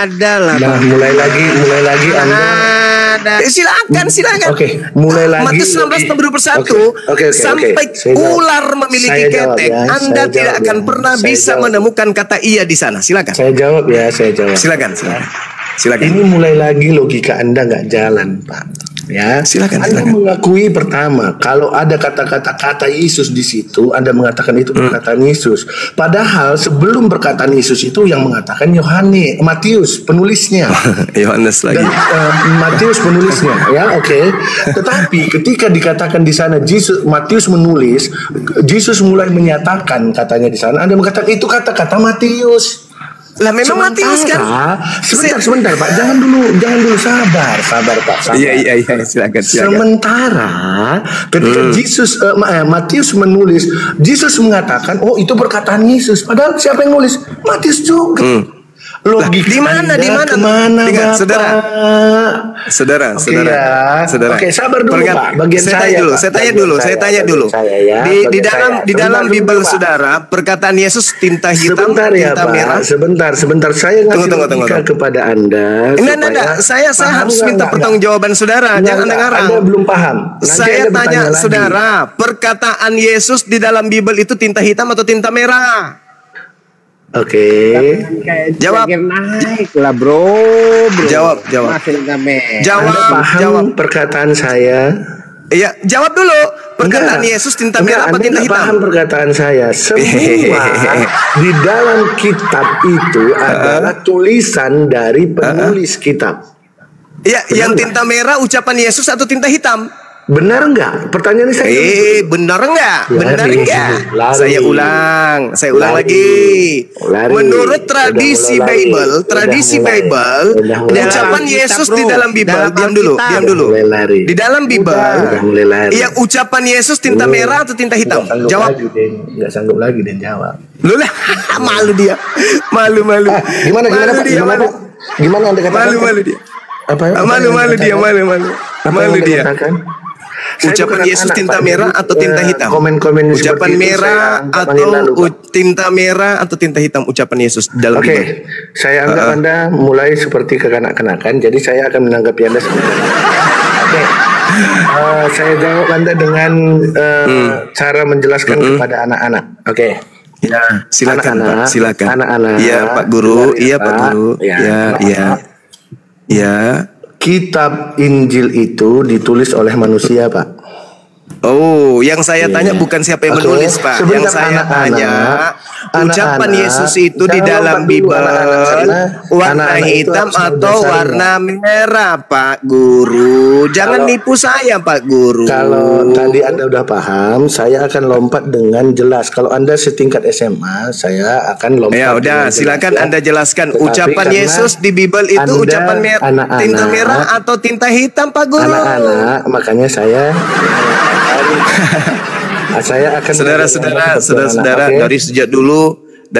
ada lah. Nah, mulai lagi Anda. Silakan. Oke, mulai lagi. Matius 16 nomor 21 sampai ular memiliki ketek, Anda tidak akan pernah bisa menemukan kata iya di sana. Silakan. Saya jawab. Silakan. Ini mulai lagi logika Anda nggak jalan, Pak. Ya, silakan. Anda mengakui pertama kalau ada kata Yesus di situ, Anda mengatakan itu perkataan Yesus. Padahal sebelum perkataan Yesus itu yang mengatakan Matius penulisnya. Yohanes lagi. Dan, Matius penulisnya, ya, oke. Tetapi ketika dikatakan di sana Matius menulis, Yesus mulai menyatakan katanya di sana, Anda mengatakan itu kata-kata Matius. Lah memang Matius kan. Sebentar Pak, jangan dulu sabar Pak. Iya, silakan. Sementara ketika Matius menulis, Yesus mengatakan, oh itu perkataan Yesus. Padahal siapa yang nulis? Matius juga. Logika di mana? Kemana, Saudara. Oke, sabar dulu Pak. Bagian saya tanya dulu. Di dalam Bible Saudara, perkataan Yesus tinta hitam, tinta merah. Sebentar. Saya ngasih logika kepada Anda. Enggak. Saya harus minta pertanggungjawaban Saudara. Jangan ngarang. Anda belum paham. Saya tanya Saudara, perkataan Yesus di dalam Bible itu tinta hitam atau tinta merah? Oke. Jawab. Naik lah bro. Jawab. Jawab perkataan saya. Iya, jawab dulu. Perkataan Yesus tinta merah apa tinta hitam? Paham perkataan saya. Semua di dalam kitab itu adalah tulisan dari penulis kitab. Iya, yang tinta merah ucapan Yesus atau tinta hitam? Benar enggak? Pertanyaan saya. Benar enggak? Saya ulang lagi. Menurut tradisi Bible, ucapan Yesus di dalam Bible, diam dulu. Di dalam Bible, yang ucapan Yesus tinta merah atau tinta hitam? Jawab. Enggak sanggup lagi dan jawab. Lu lah, malu dia. Malu. Gimana Anda katakan? Malu dia. Malu dia. Ucapan Yesus tinta merah atau tinta hitam? Komen-komen ucapan merah atau tinta merah atau tinta hitam ucapan Yesus dalam Bible. Oke, saya anggap Anda mulai seperti kekanak-kanakan, jadi saya akan menanggapi Anda sebentar. Oke. Saya jawab Anda dengan cara menjelaskan kepada anak-anak. Oke. Ya, silakan Pak, silakan. Anak-anak. Iya, Pak Guru. Ya. Kitab Injil itu ditulis oleh manusia, Pak. Oh, yang saya tanya bukan siapa yang menulis, Pak. Yang saya tanya, ucapan Yesus itu di dalam Bible warna hitam atau warna merah, Pak Guru. Jangan nipu saya, Pak Guru. Kalau tadi Anda udah paham, saya akan lompat dengan jelas. Kalau Anda setingkat SMA, saya akan lompat. Ya udah, silakan Anda jelaskan. Ucapan Yesus di Bible itu ucapan tinta merah atau tinta hitam, Pak Guru? Anak-anak, makanya saya akan saudara-saudara, dari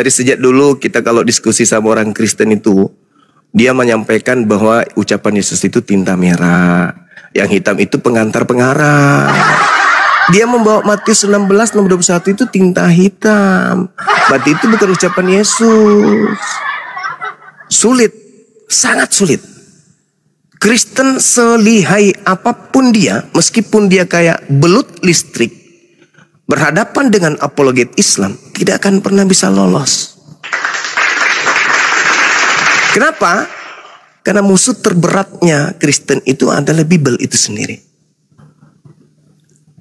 sejak dulu kita kalau diskusi sama orang Kristen itu, dia menyampaikan bahwa ucapan Yesus itu tinta merah, yang hitam itu pengantar-pengarah. Dia membawa Matius 16 nomor 21 itu tinta hitam. Berarti itu bukan ucapan Yesus. Sulit, sangat sulit. Kristen selihai apapun dia, meskipun dia kayak belut listrik, berhadapan dengan apologet Islam, tidak akan pernah bisa lolos. Kenapa? Karena musuh terberatnya Kristen itu adalah Bible itu sendiri.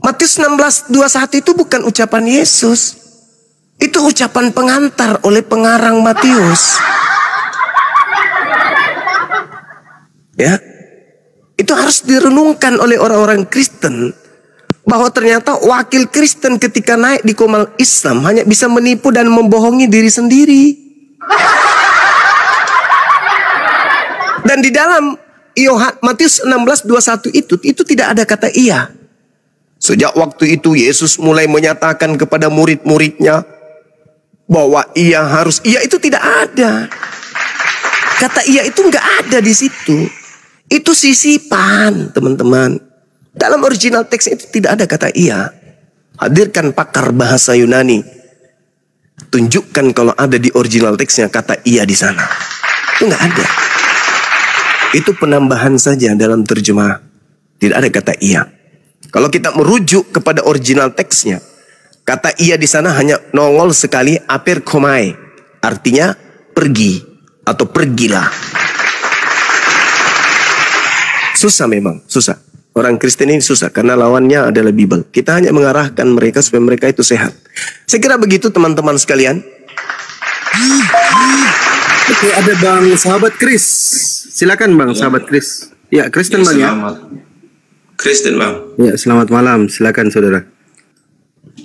Matius 16:21 itu bukan ucapan Yesus. Itu ucapan pengantar oleh pengarang Matius. Ya. Itu harus direnungkan oleh orang-orang Kristen, bahwa ternyata wakil Kristen ketika naik di komal Islam hanya bisa menipu dan membohongi diri sendiri. Dan di dalam Matius 16:21 itu tidak ada kata iya. Sejak waktu itu Yesus mulai menyatakan kepada murid-muridnya bahwa ia harus, iya itu tidak ada. Kata iya itu nggak ada di situ. Itu sisipan, teman-teman. Dalam original teks itu tidak ada kata iya. Hadirkan pakar bahasa Yunani. Tunjukkan kalau ada di original teksnya kata iya di sana. Itu nggak ada. Itu penambahan saja dalam terjemah. Tidak ada kata iya. Kalau kita merujuk kepada original teksnya, kata iya di sana hanya nongol sekali, aperkomai. Artinya pergi atau pergilah. Susah memang, susah. Orang Kristen ini susah karena lawannya adalah Bible. Kita hanya mengarahkan mereka supaya mereka itu sehat. Saya kira begitu teman-teman sekalian. Oke, ada Bang sahabat Chris. Silakan Bang sahabat Chris. Ya, Kristen Bang ya. Kristen Bang. Ya, selamat malam. Silakan saudara.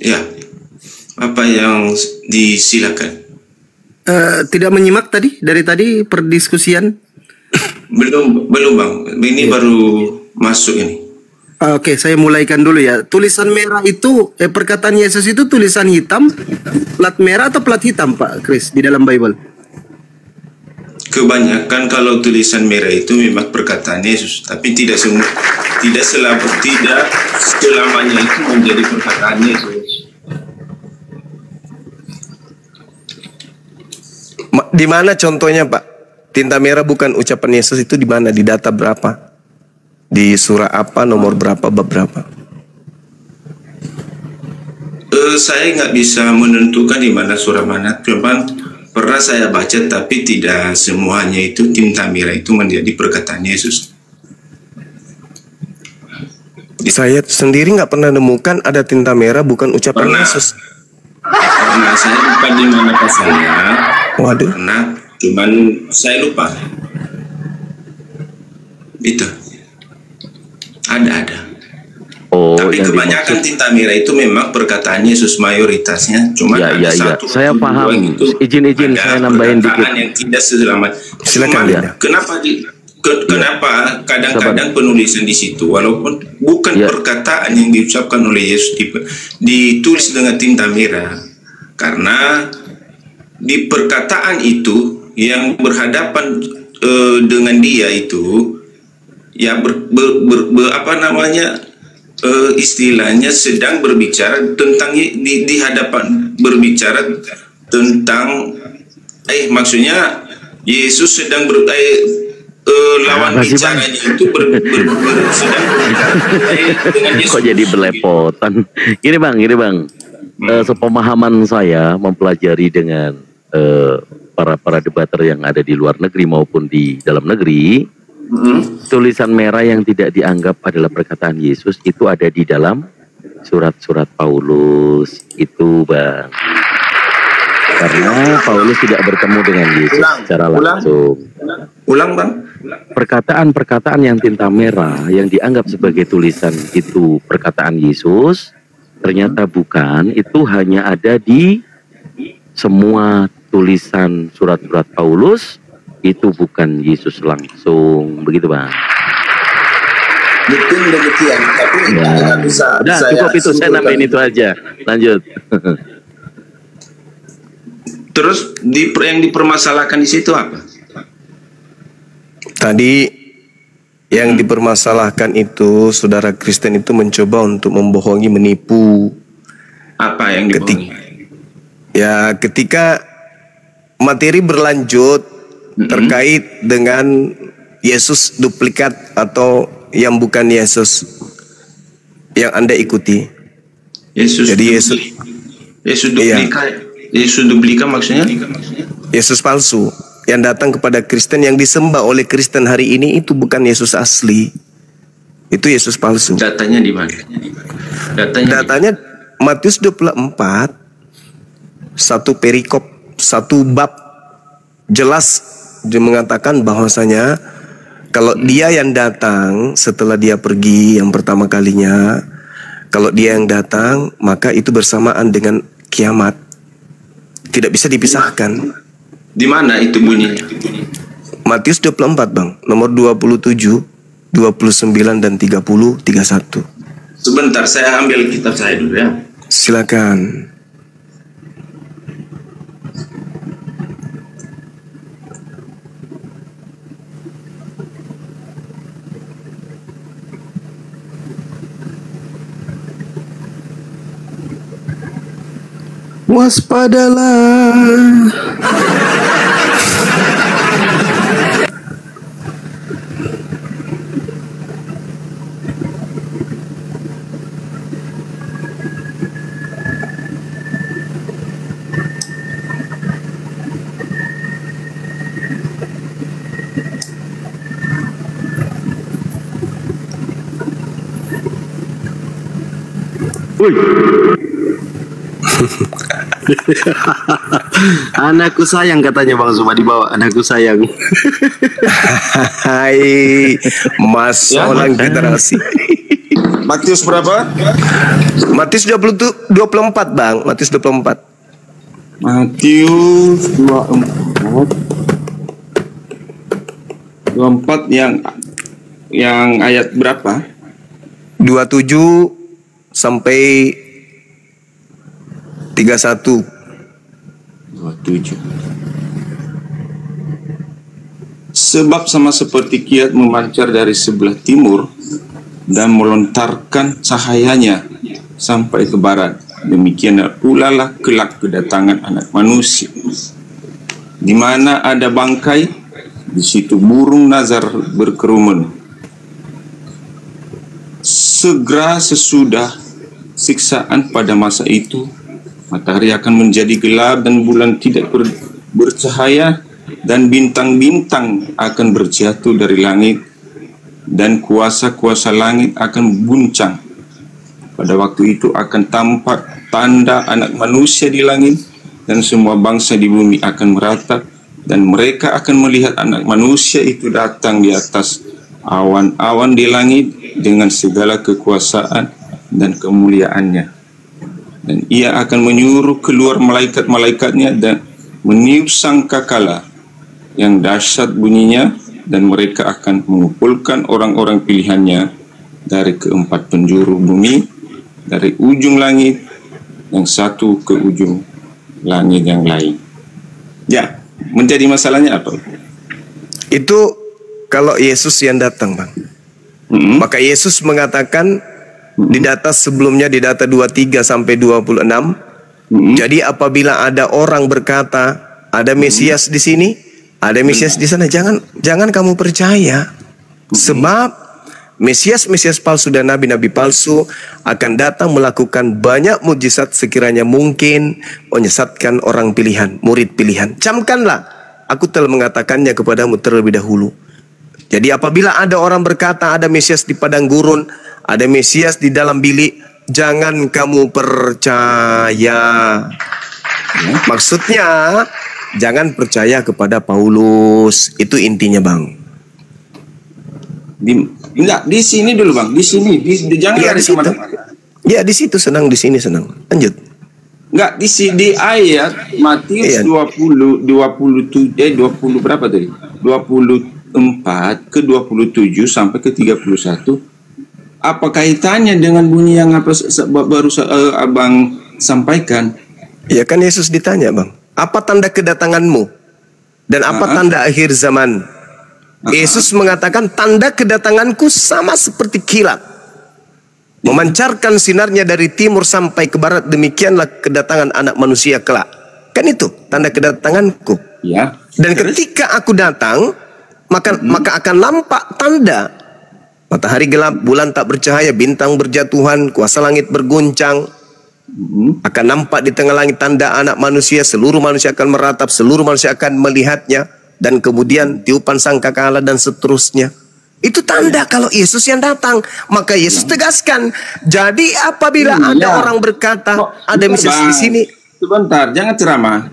Ya. Apa yang disilakan? Tidak menyimak dari tadi perdiskusian? Belum Bang. Ini baru masuk ini. Oke, saya mulaikan dulu ya. Tulisan merah itu, perkataan Yesus itu tulisan hitam, plat merah atau plat hitam Pak Chris di dalam Bible? Kebanyakan kalau tulisan merah itu memang perkataan Yesus, tapi tidak selamanya itu menjadi perkataan Yesus. Di mana contohnya Pak? Tinta merah bukan ucapan Yesus itu di mana? Di data berapa? Di surah apa? Nomor berapa? Bab berapa? Saya nggak bisa menentukan di mana surah mana. Cuman pernah saya baca, tapi tidak semuanya itu tinta merah itu menjadi perkataan Yesus. Saya sendiri nggak pernah nemukan ada tinta merah bukan ucapan Yesus. Pernah, saya lupa di mana pasalnya. Waduh. Pernah, cuman saya lupa. Itu ada. Oh, tapi kebanyakan tinta merah itu memang perkataan Yesus mayoritasnya. Cuma ada satu. Saya paham. Izin saya nambahin dikit. Yang tidak selamat. Silakan. Kenapa kadang-kadang penulisan di situ, walaupun bukan perkataan yang diucapkan oleh Yesus ditulis dengan tinta merah, karena di perkataan itu yang berhadapan dengan dia itu ya istilahnya sedang berbicara tentang di hadapan berbicara tentang maksudnya Yesus sedang lawan bicaranya itu sedang dengan Yesus. Kok jadi belepotan? Gini bang. Sepemahaman saya mempelajari dengan para debater yang ada di luar negeri maupun di dalam negeri, tulisan merah yang tidak dianggap adalah perkataan Yesus itu ada di dalam surat-surat Paulus itu bang. Karena Paulus tidak bertemu dengan Yesus secara langsung. Ulang bang. Perkataan-perkataan yang tinta merah yang dianggap sebagai tulisan itu perkataan Yesus, ternyata bukan. Itu hanya ada di semua tulisan surat-surat Paulus. Itu bukan Yesus langsung, begitu bang. Mungkin demikian, tapi nggak bisa. Udah cukup itu, saya nambahin itu aja. Lanjut. Terus yang dipermasalahkan di situ apa? Tadi yang dipermasalahkan itu saudara Kristen itu mencoba untuk membohongi, menipu. Apa yang dibohongi? Ketika materi berlanjut terkait dengan Yesus duplikat atau yang bukan Yesus yang Anda ikuti? Jadi Yesus duplikat. Yesus duplikat maksudnya? Yesus palsu yang datang kepada Kristen, yang disembah oleh Kristen hari ini itu bukan Yesus asli. Itu Yesus palsu. Datanya di mana? Datanya Matius 24, satu perikop, satu bab, jelas dia mengatakan bahwasanya kalau dia yang datang setelah dia pergi yang pertama kalinya, kalau dia yang datang maka itu bersamaan dengan kiamat. Tidak bisa dipisahkan. Di mana itu bunyinya? Matius 24 Bang, nomor 27, 29 dan 30, 31. Sebentar, saya ambil kitab saya dulu ya. Silakan. Waspadalah. Anakku sayang katanya Bang Zuma, dibawa anakku sayang. Hai, Mas orang generasi. Matius berapa? Matius 24 Bang, Matius 24. Matius 24 yang ayat berapa? 27 sampai 31. 27. Sebab sama seperti kilat memancar dari sebelah timur dan melontarkan cahayanya sampai ke barat, demikianlah pula lah kelak kedatangan Anak Manusia. Di mana ada bangkai, di situ burung nazar berkerumun. Segera sesudah siksaan pada masa itu, matahari akan menjadi gelap dan bulan tidak bercahaya, dan bintang-bintang akan berjatuh dari langit, dan kuasa-kuasa langit akan guncang. Pada waktu itu akan tampak tanda Anak Manusia di langit, dan semua bangsa di bumi akan meratap, dan mereka akan melihat Anak Manusia itu datang di atas awan-awan di langit dengan segala kekuasaan dan kemuliaannya. Dan ia akan menyuruh keluar malaikat-malaikatnya dan meniup sangkakala yang dahsyat bunyinya, dan mereka akan mengumpulkan orang-orang pilihannya dari keempat penjuru bumi, dari ujung langit yang satu ke ujung langit yang lain. Ya, menjadi masalahnya apa? Itu kalau Yesus yang datang Bang. Maka Yesus mengatakan di data sebelumnya, di data 23 sampai 26. Jadi apabila ada orang berkata ada Mesias di sini, ada Mesias di sana, jangan kamu percaya. Sebab Mesias palsu dan nabi-nabi palsu akan datang melakukan banyak mujizat sekiranya mungkin menyesatkan orang pilihan, murid pilihan. Camkanlah, aku telah mengatakannya kepadamu terlebih dahulu. Jadi apabila ada orang berkata ada Mesias di padang gurun, ada Mesias di dalam bilik, jangan kamu percaya. Maksudnya jangan percaya kepada Paulus. Itu intinya Bang. Enggak, di sini dulu Bang, di sini, jangan ya, di situ. Ya di situ senang, di sini senang. Lanjut. Enggak, di ayat Matius 20 berapa tadi? 24 ke 27 sampai ke 31. Apa kaitannya dengan bunyi yang baru Abang sampaikan? Ya kan Yesus ditanya Bang, apa tanda kedatanganmu? Dan apa tanda akhir zaman? Yesus mengatakan tanda kedatanganku sama seperti kilat, memancarkan sinarnya dari timur sampai ke barat, demikianlah kedatangan Anak Manusia kelak. Kan itu tanda kedatanganku. Ya. Dan ketika aku datang, maka akan nampak tanda. Matahari gelap, bulan tak bercahaya, bintang berjatuhan, kuasa langit berguncang. Akan nampak di tengah langit tanda anak manusia, seluruh manusia akan meratap, seluruh manusia akan melihatnya, dan kemudian tiupan sangkakala dan seterusnya. Itu tanda kalau Yesus yang datang. Maka Yesus tegaskan, jadi apabila ada orang berkata ada Mesias di sini. Sebentar, jangan ceramah.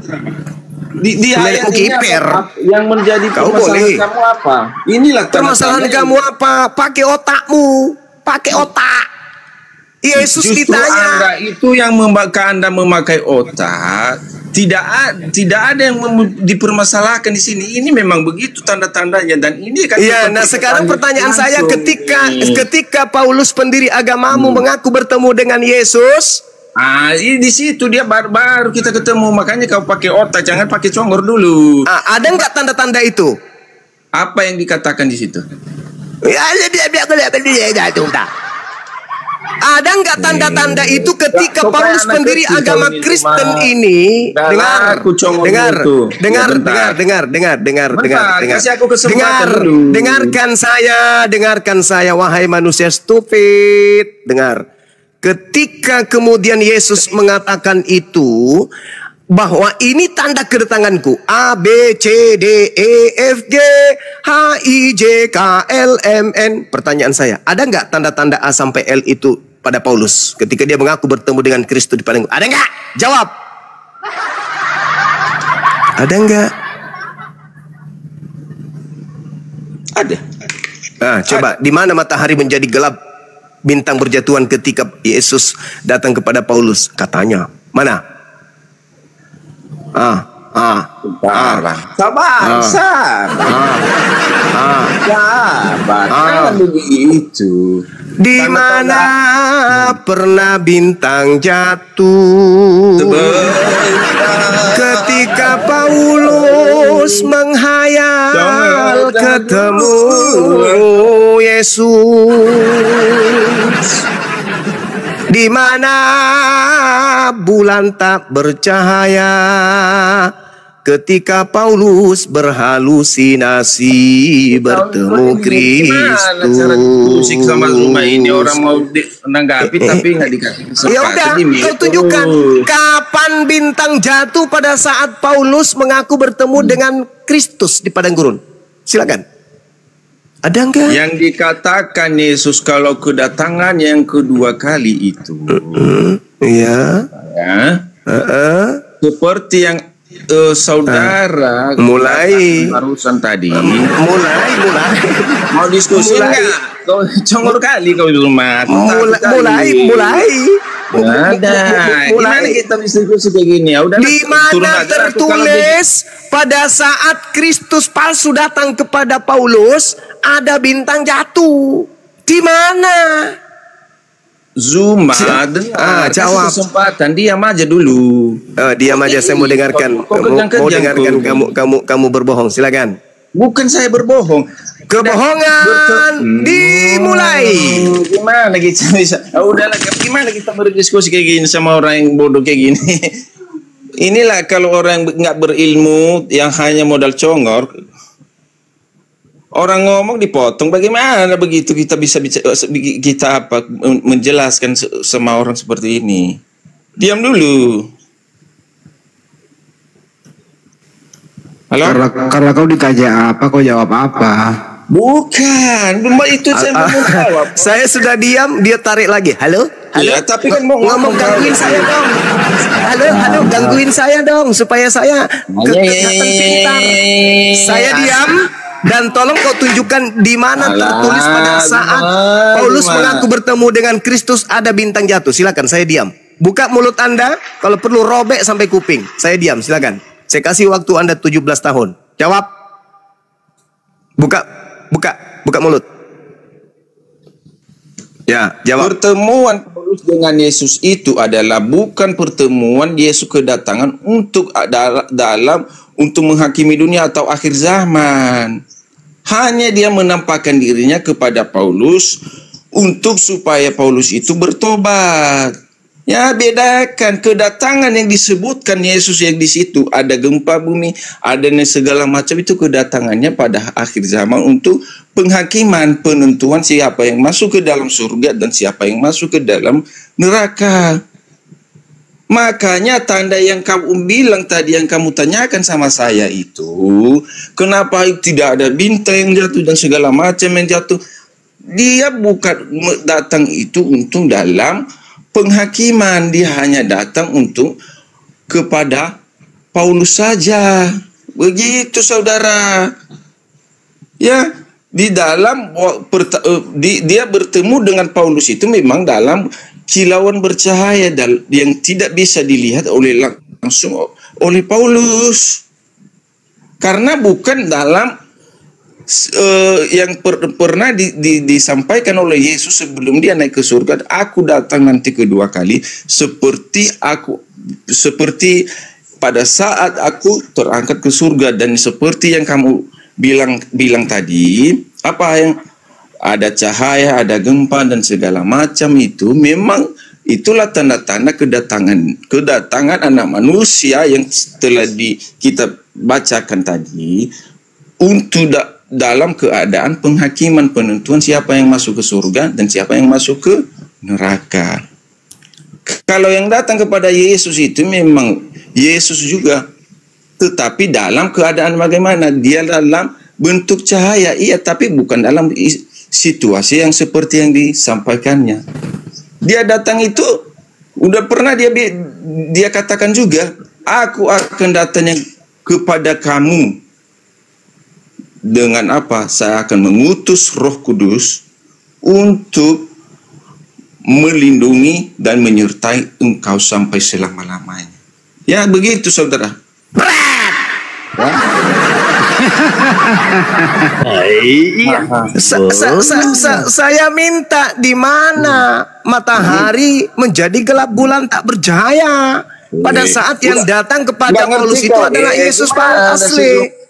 Di ayat ini apa yang menjadi permasalahan kamu apa? Inilah permasalahan kamu apa? Pakai otakmu, pakai otak. Yesus justru ditanya. Anda itu yang Anda memakai otak. Tidak ada yang dipermasalahkan di sini. Ini memang begitu tanda-tandanya, dan ini kan. Iya. Nah sekarang pertanyaan saya, ketika Paulus pendiri agamamu mengaku bertemu dengan Yesus. Di situ dia baru kita ketemu, makanya kau pakai otak, jangan pakai congor dulu. Ada nggak tanda-tanda itu? Apa yang dikatakan di situ? Ada nggak tanda-tanda itu ketika Paulus pendiri agama Kristen ini? Dengarkan saya, wahai manusia stupid, dengar. Ketika kemudian Yesus mengatakan itu, bahwa ini tanda kedatanganku, A, B, C, D, E, F, G, H, I, J, K, L, M, N. Pertanyaan saya, ada nggak tanda-tanda A sampai L itu pada Paulus ketika dia mengaku bertemu dengan Kristus di padang? Ada nggak? Jawab. Ada nggak? Ada. Coba, di mana matahari menjadi gelap, bintang berjatuhan ketika Yesus datang kepada Paulus? Katanya, mana? Sabar. Jangan begitu. Di mana pernah bintang jatuh ketika Paulus menghayal ketemu Yesus? Di mana bulan tak bercahaya ketika Paulus berhalusinasi bertemu Kristus? Musik sama rumah ini orang mau menanggapi tapi nggak dikasih kesempatan. Ya udah, kau tunjukkan kapan bintang jatuh pada saat Paulus mengaku bertemu dengan Kristus di padang gurun. Silakan. Ada enggak? Yang dikatakan Yesus kalau kedatangan yang kedua kali itu, seperti yang saudara mulai barusan tadi, mulai mau diskusi enggak? Kau congor kali kau di rumah. Mulai. Gimana kita diskusi kayak gini? Di mana tertulis pada saat Kristus palsu datang kepada Paulus ada bintang jatuh? Di mana? Zuma, jawab. Kesempatan, diam aja dulu. Diam aja, saya mau dengarkan. Mau dengarkan kamu berbohong. Silakan. Bukan saya berbohong. Kebohongan dimulai. Gimana kita bisa? Udahlah, gimana kita berdiskusi kayak gini sama orang yang bodoh kayak gini? Inilah kalau orang nggak berilmu yang hanya modal congor. Orang ngomong dipotong. Bagaimana begitu kita bisa menjelaskan sama orang seperti ini? Diam dulu. Halo? Karena kau ditanya apa, kau jawab apa? Bukan, itu saya mau jawab. Saya sudah diam, dia tarik lagi. Halo? Ya, tapi kan mau ngomong, gangguin saya dong. Halo, gangguin saya dong supaya saya kelihatan pintar. Saya diam dan tolong kau tunjukkan di mana tertulis pada saat Paulus mengaku bertemu dengan Kristus ada bintang jatuh. Silakan, saya diam. Buka mulut Anda, kalau perlu robek sampai kuping. Saya diam, silakan. Saya kasih waktu Anda 17 tahun. Jawab. Buka mulut. Ya, jawab. Pertemuan Paulus dengan Yesus itu adalah bukan pertemuan Yesus kedatangan untuk menghakimi dunia atau akhir zaman. Hanya dia menampakkan dirinya kepada Paulus untuk supaya Paulus itu bertobat. Ya, bedakan kedatangan yang disebutkan Yesus yang di situ, ada gempa bumi, ada segala macam, itu kedatangannya pada akhir zaman untuk penghakiman, penentuan siapa yang masuk ke dalam surga dan siapa yang masuk ke dalam neraka. Makanya tanda yang kamu bilang tadi, yang kamu tanyakan sama saya itu, kenapa tidak ada bintang yang jatuh dan segala macam yang jatuh? Dia bukan datang itu untuk dalam penghakiman, dia hanya datang untuk kepada Paulus saja. Begitu saudara. Ya, di dalam dia bertemu dengan Paulus itu memang dalam kilauan bercahaya yang tidak bisa dilihat langsung oleh Paulus. Karena bukan dalam yang pernah disampaikan oleh Yesus sebelum dia naik ke surga, aku datang nanti kedua kali seperti pada saat aku terangkat ke surga, dan seperti yang kamu bilang tadi, apa yang ada cahaya, ada gempa dan segala macam, itu memang itulah tanda-tanda kedatangan anak manusia yang telah kita bacakan tadi, untuk dalam keadaan penghakiman, penentuan siapa yang masuk ke surga dan siapa yang masuk ke neraka. Kalau yang datang kepada Yesus itu memang Yesus juga, tetapi dalam keadaan bagaimana? Dia dalam bentuk cahaya, iya, tapi bukan dalam situasi yang seperti yang disampaikannya. Dia datang itu udah pernah dia katakan juga, aku akan datang kepada kamu. Dengan apa? Saya akan mengutus Roh Kudus untuk melindungi dan menyertai engkau sampai selama-lamanya. Ya, begitu saudara. Saya minta di mana matahari menjadi gelap, bulan tak bercahaya. Pada saat yang datang kepada Paulus itu adalah Yesus asli.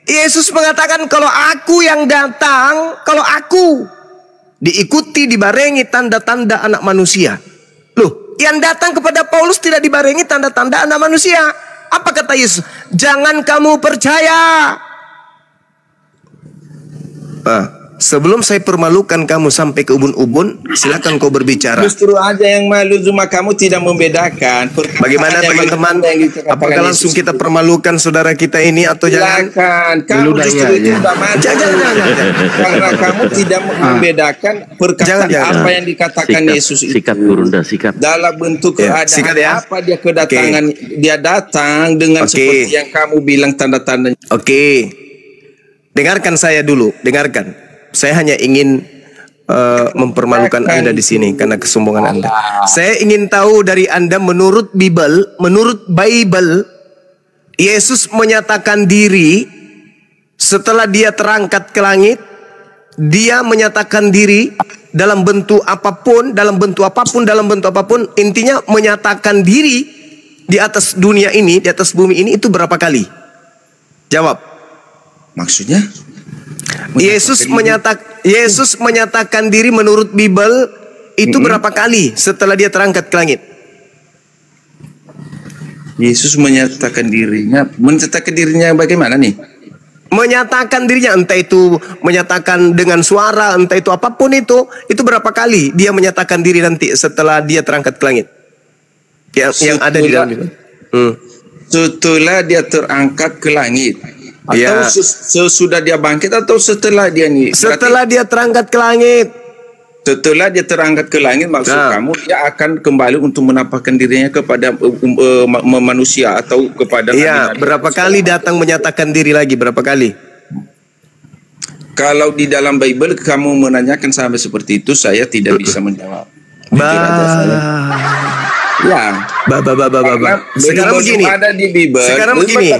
Yesus mengatakan, kalau aku yang datang, kalau aku diikuti, dibarengi tanda-tanda anak manusia. Loh, yang datang kepada Paulus tidak dibarengi tanda-tanda anak manusia. Apa kata Yesus? Jangan kamu percaya. Sebelum saya permalukan kamu sampai ke ubun-ubun, silakan kau berbicara. Justru aja yang malu, cuma kamu tidak membedakan. Bagaimana teman-teman? Apakah langsung kita permalukan saudara kita ini atau jangan? Kamu justru itu sudah malu. Jangan. Karena kamu tidak membedakan perkataan apa yang dikatakan Yesus itu. Sikat Gurunda, sikat. Dalam bentuk keadaan apa dia kedatangan, dia datang dengan seperti yang kamu bilang tanda-tandanya. Oke. Dengarkan saya dulu, dengarkan. Saya hanya ingin mempermalukan Anda di sini karena kesombongan Anda. Saya ingin tahu dari Anda, menurut Bible, Yesus menyatakan diri setelah dia terangkat ke langit. Dia menyatakan diri dalam bentuk apapun, intinya menyatakan diri di atas dunia ini, di atas bumi ini, itu berapa kali? Jawab. Maksudnya? Yesus menyatakan diri menurut Bible itu berapa kali setelah dia terangkat ke langit? Yesus menyatakan dirinya bagaimana nih? Menyatakan dirinya, entah itu menyatakan dengan suara, entah itu apapun itu berapa kali dia menyatakan diri nanti setelah dia terangkat ke langit? Yang ada di dalam Bible. Setelah dia terangkat ke langit. Atau sesudah dia bangkit atau setelah dia nih? Setelah dia terangkat ke langit. Setelah dia terangkat ke langit, maksud kamu dia akan kembali untuk menampakkan dirinya kepada manusia atau kepada nabi-nabi. Berapa kali datang menyatakan diri lagi? Berapa kali? Kalau di dalam Bible kamu menanyakan sampai seperti itu, saya tidak bisa menjawab. Sekarang begini. Ada di Bible. Sekarang begini.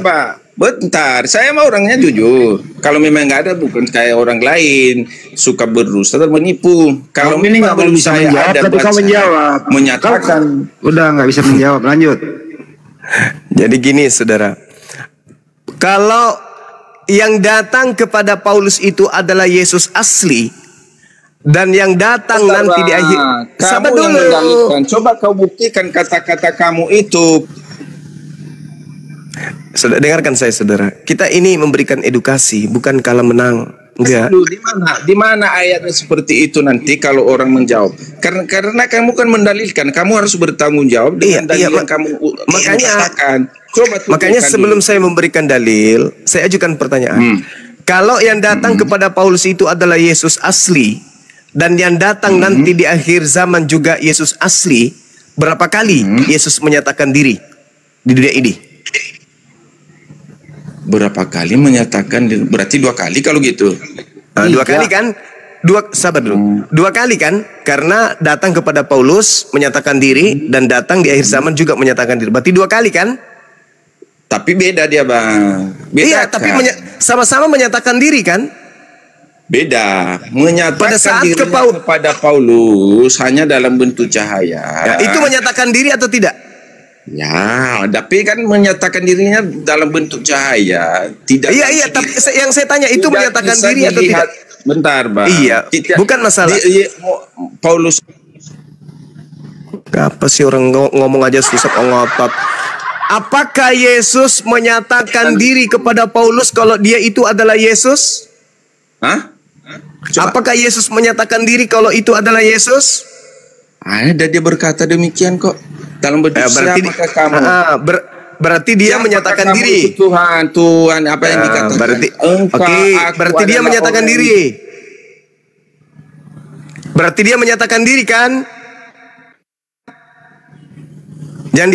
Bentar, saya mau orangnya jujur. Kalau memang nggak ada, bukan kayak orang lain suka berdusta atau menipu. Kalau ini nggak belum bisa saya menjawab, ada ketika menjawab, menyatakan, udah nggak bisa menjawab. Lanjut. Jadi gini, saudara, kalau yang datang kepada Paulus itu adalah Yesus asli, Dan yang datang nanti di akhir. Sabar Kamu yang dulu. mendalilkan. Coba kau buktikan kata-kata kamu itu. Saudara, dengarkan saya, saudara. Kita ini memberikan edukasi, bukan kalah menang. Enggak. Aduh, di mana ayatnya seperti itu nanti kalau orang menjawab? Karena kamu kan mendalilkan, kamu harus bertanggung jawab dengan dalil yang kamu katakan. Coba makanya sebelum saya memberikan dalil, saya ajukan pertanyaan. Kalau yang datang kepada Paulus itu adalah Yesus asli, dan yang datang nanti di akhir zaman juga Yesus asli, berapa kali Yesus menyatakan diri di dunia ini? Berapa kali menyatakan? Berarti 2 kali kalau gitu. 2 kali kan? Sabar dulu. 2 kali kan? Karena datang kepada Paulus menyatakan diri, dan datang di akhir zaman juga menyatakan diri. Berarti 2 kali kan? Tapi beda dia, Bang. Beda iya, tapi sama-sama menyatakan diri kan? Beda. Menyatakan pada saat dirinya kepada Paulus hanya dalam bentuk cahaya. Ya, itu menyatakan diri atau tidak? Ya, tapi kan menyatakan dirinya dalam bentuk cahaya. Tidak. Iya, tapi yang saya tanya itu menyatakan diri atau tidak? Bentar, Bang. Iya, bukan masalah. Paulus. Apa sih orang ngomong aja susah ngotot. Apakah Yesus menyatakan diri kepada Paulus kalau dia itu adalah Yesus? Hah? Apakah Yesus menyatakan diri kalau itu adalah Yesus? Ada, dia berkata demikian kok. Dalam bentuk siapakah kamu? Berarti dia menyatakan diri. Tuhan, apa yang dikatakan? Berarti dia menyatakan diri. Berarti dia menyatakan diri kan? Jangan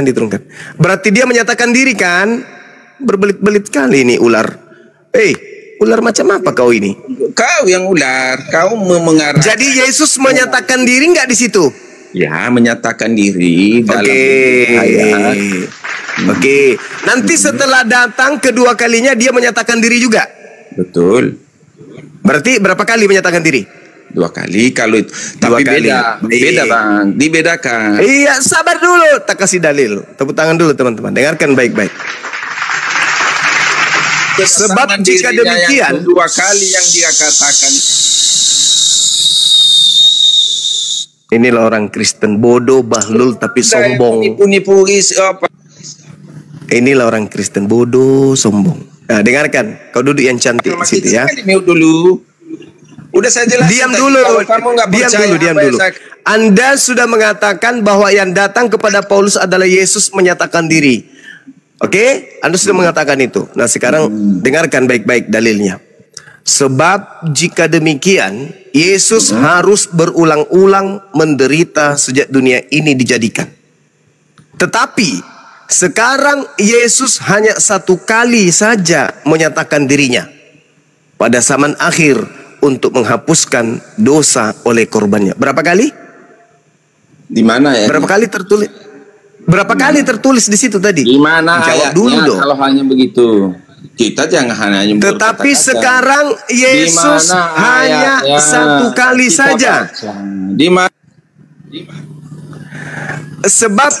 diturunkan. Berarti dia menyatakan diri kan? Berbelit-belit kali ini ular. Ular macam apa kau ini? Kau yang ular, kau mengarah. Jadi Yesus menyatakan diri nggak di situ? Ya, menyatakan diri dalam ayat. Oke. Nanti setelah datang kedua kalinya dia menyatakan diri juga. Betul. Berarti berapa kali menyatakan diri? 2 kali kalau itu. Tapi beda, Bang. Dibedakan. Iya, sabar dulu. Tak kasih dalil. Tepuk tangan dulu, teman-teman. Dengarkan baik-baik. Sebab jika demikian, 2 kali yang dia katakan. Inilah orang Kristen bodoh, bahlul tapi sombong. Nipu-nipu apa? Inilah orang Kristen bodoh, sombong. Nah, dengarkan. Kau duduk yang cantik di situ ya. Dulu. Udah saya jelaskan. Diam dulu. Diam dulu. Anda sudah mengatakan bahwa yang datang kepada Paulus adalah Yesus menyatakan diri. Oke? Anda sudah mengatakan itu. Nah, sekarang dengarkan baik-baik dalilnya. Sebab jika demikian, Yesus harus berulang-ulang menderita sejak dunia ini dijadikan. Tetapi sekarang Yesus hanya 1 kali saja menyatakan dirinya pada zaman akhir untuk menghapuskan dosa oleh korbannya. Berapa kali? Di mana ya? Berapa kali tertulis? Berapa kali tertulis di situ tadi? Di mana jawab dulu dong. Kalau hanya begitu, kita jangan hanya. Tetapi sekarang Yesus hanya 1 kali saja. Di mana? Sebab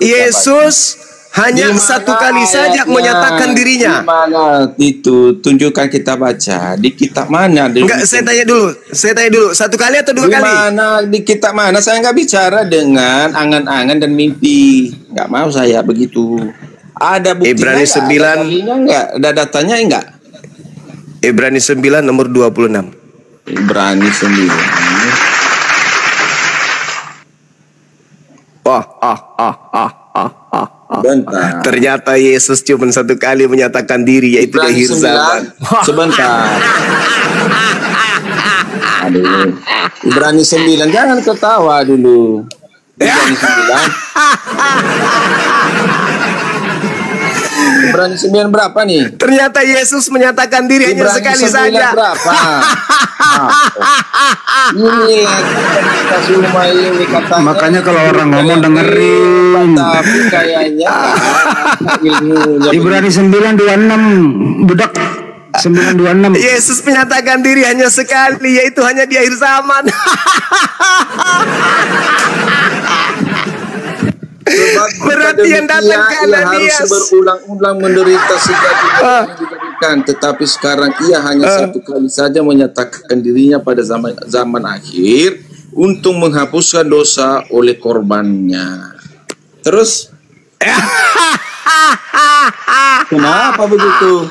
Yesus hanya 1 kali saja menyatakan dirinya. Di mana itu? Tunjukkan kita baca. Di kitab mana? Enggak, saya tanya dulu. 1 kali atau 2 kali? Di mana? Di kitab mana? Saya nggak bicara dengan angan-angan dan mimpi. Nggak mau saya begitu. Ada buktinya. Ibrani 9. Enggak? Ada datanya enggak? Ibrani 9 nomor 26. Ibrani 9. Bentar. Ternyata Yesus cuma 1 kali menyatakan diri, yaitu di akhir zaman. Sebentar. Aduh. Ibrani 9, jangan ketawa dulu. Ibrani 9. Ibrani 9 berapa nih? Ternyata Yesus menyatakan diri hanya sekali saja. Berapa? Ini kita semua ini katanya. Makanya kalau orang ngomong dengerin. Tapi kayaknya Ibrani 9:26 budak 9:26. Yesus menyatakan diri hanya sekali, yaitu hanya di akhir zaman. Berarti yang datang ke Ananias harus berulang-ulang menderita sejak menyatakan, tetapi sekarang ia hanya satu kali saja menyatakan dirinya pada zaman akhir untuk menghapuskan dosa oleh korbannya. Terus kenapa begitu?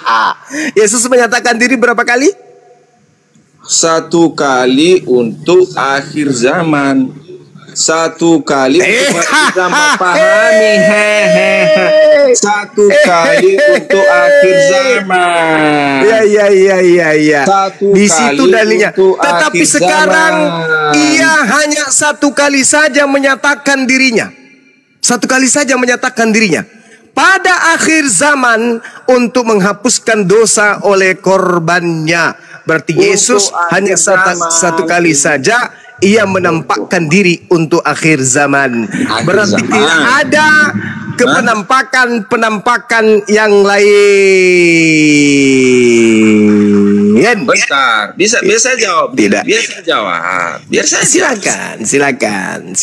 Yesus menyatakan diri berapa kali? Satu kali untuk akhir zaman. Satu kali untuk akhir zaman. Pahami. Satu kali untuk akhir zaman. Ya. Satu Di kali situ dalilnya. untuk Tetapi akhir sekarang zaman. ia hanya satu kali saja menyatakan dirinya. Satu kali saja menyatakan dirinya. Pada akhir zaman untuk menghapuskan dosa oleh korbannya. Berarti Yesus hanya satu kali saja ia menampakkan diri untuk akhir zaman. Berarti tidak ada penampakan yang lain. Bentar, bisa jawab. Tidak. Biasa jawab. Biar saya Silakan.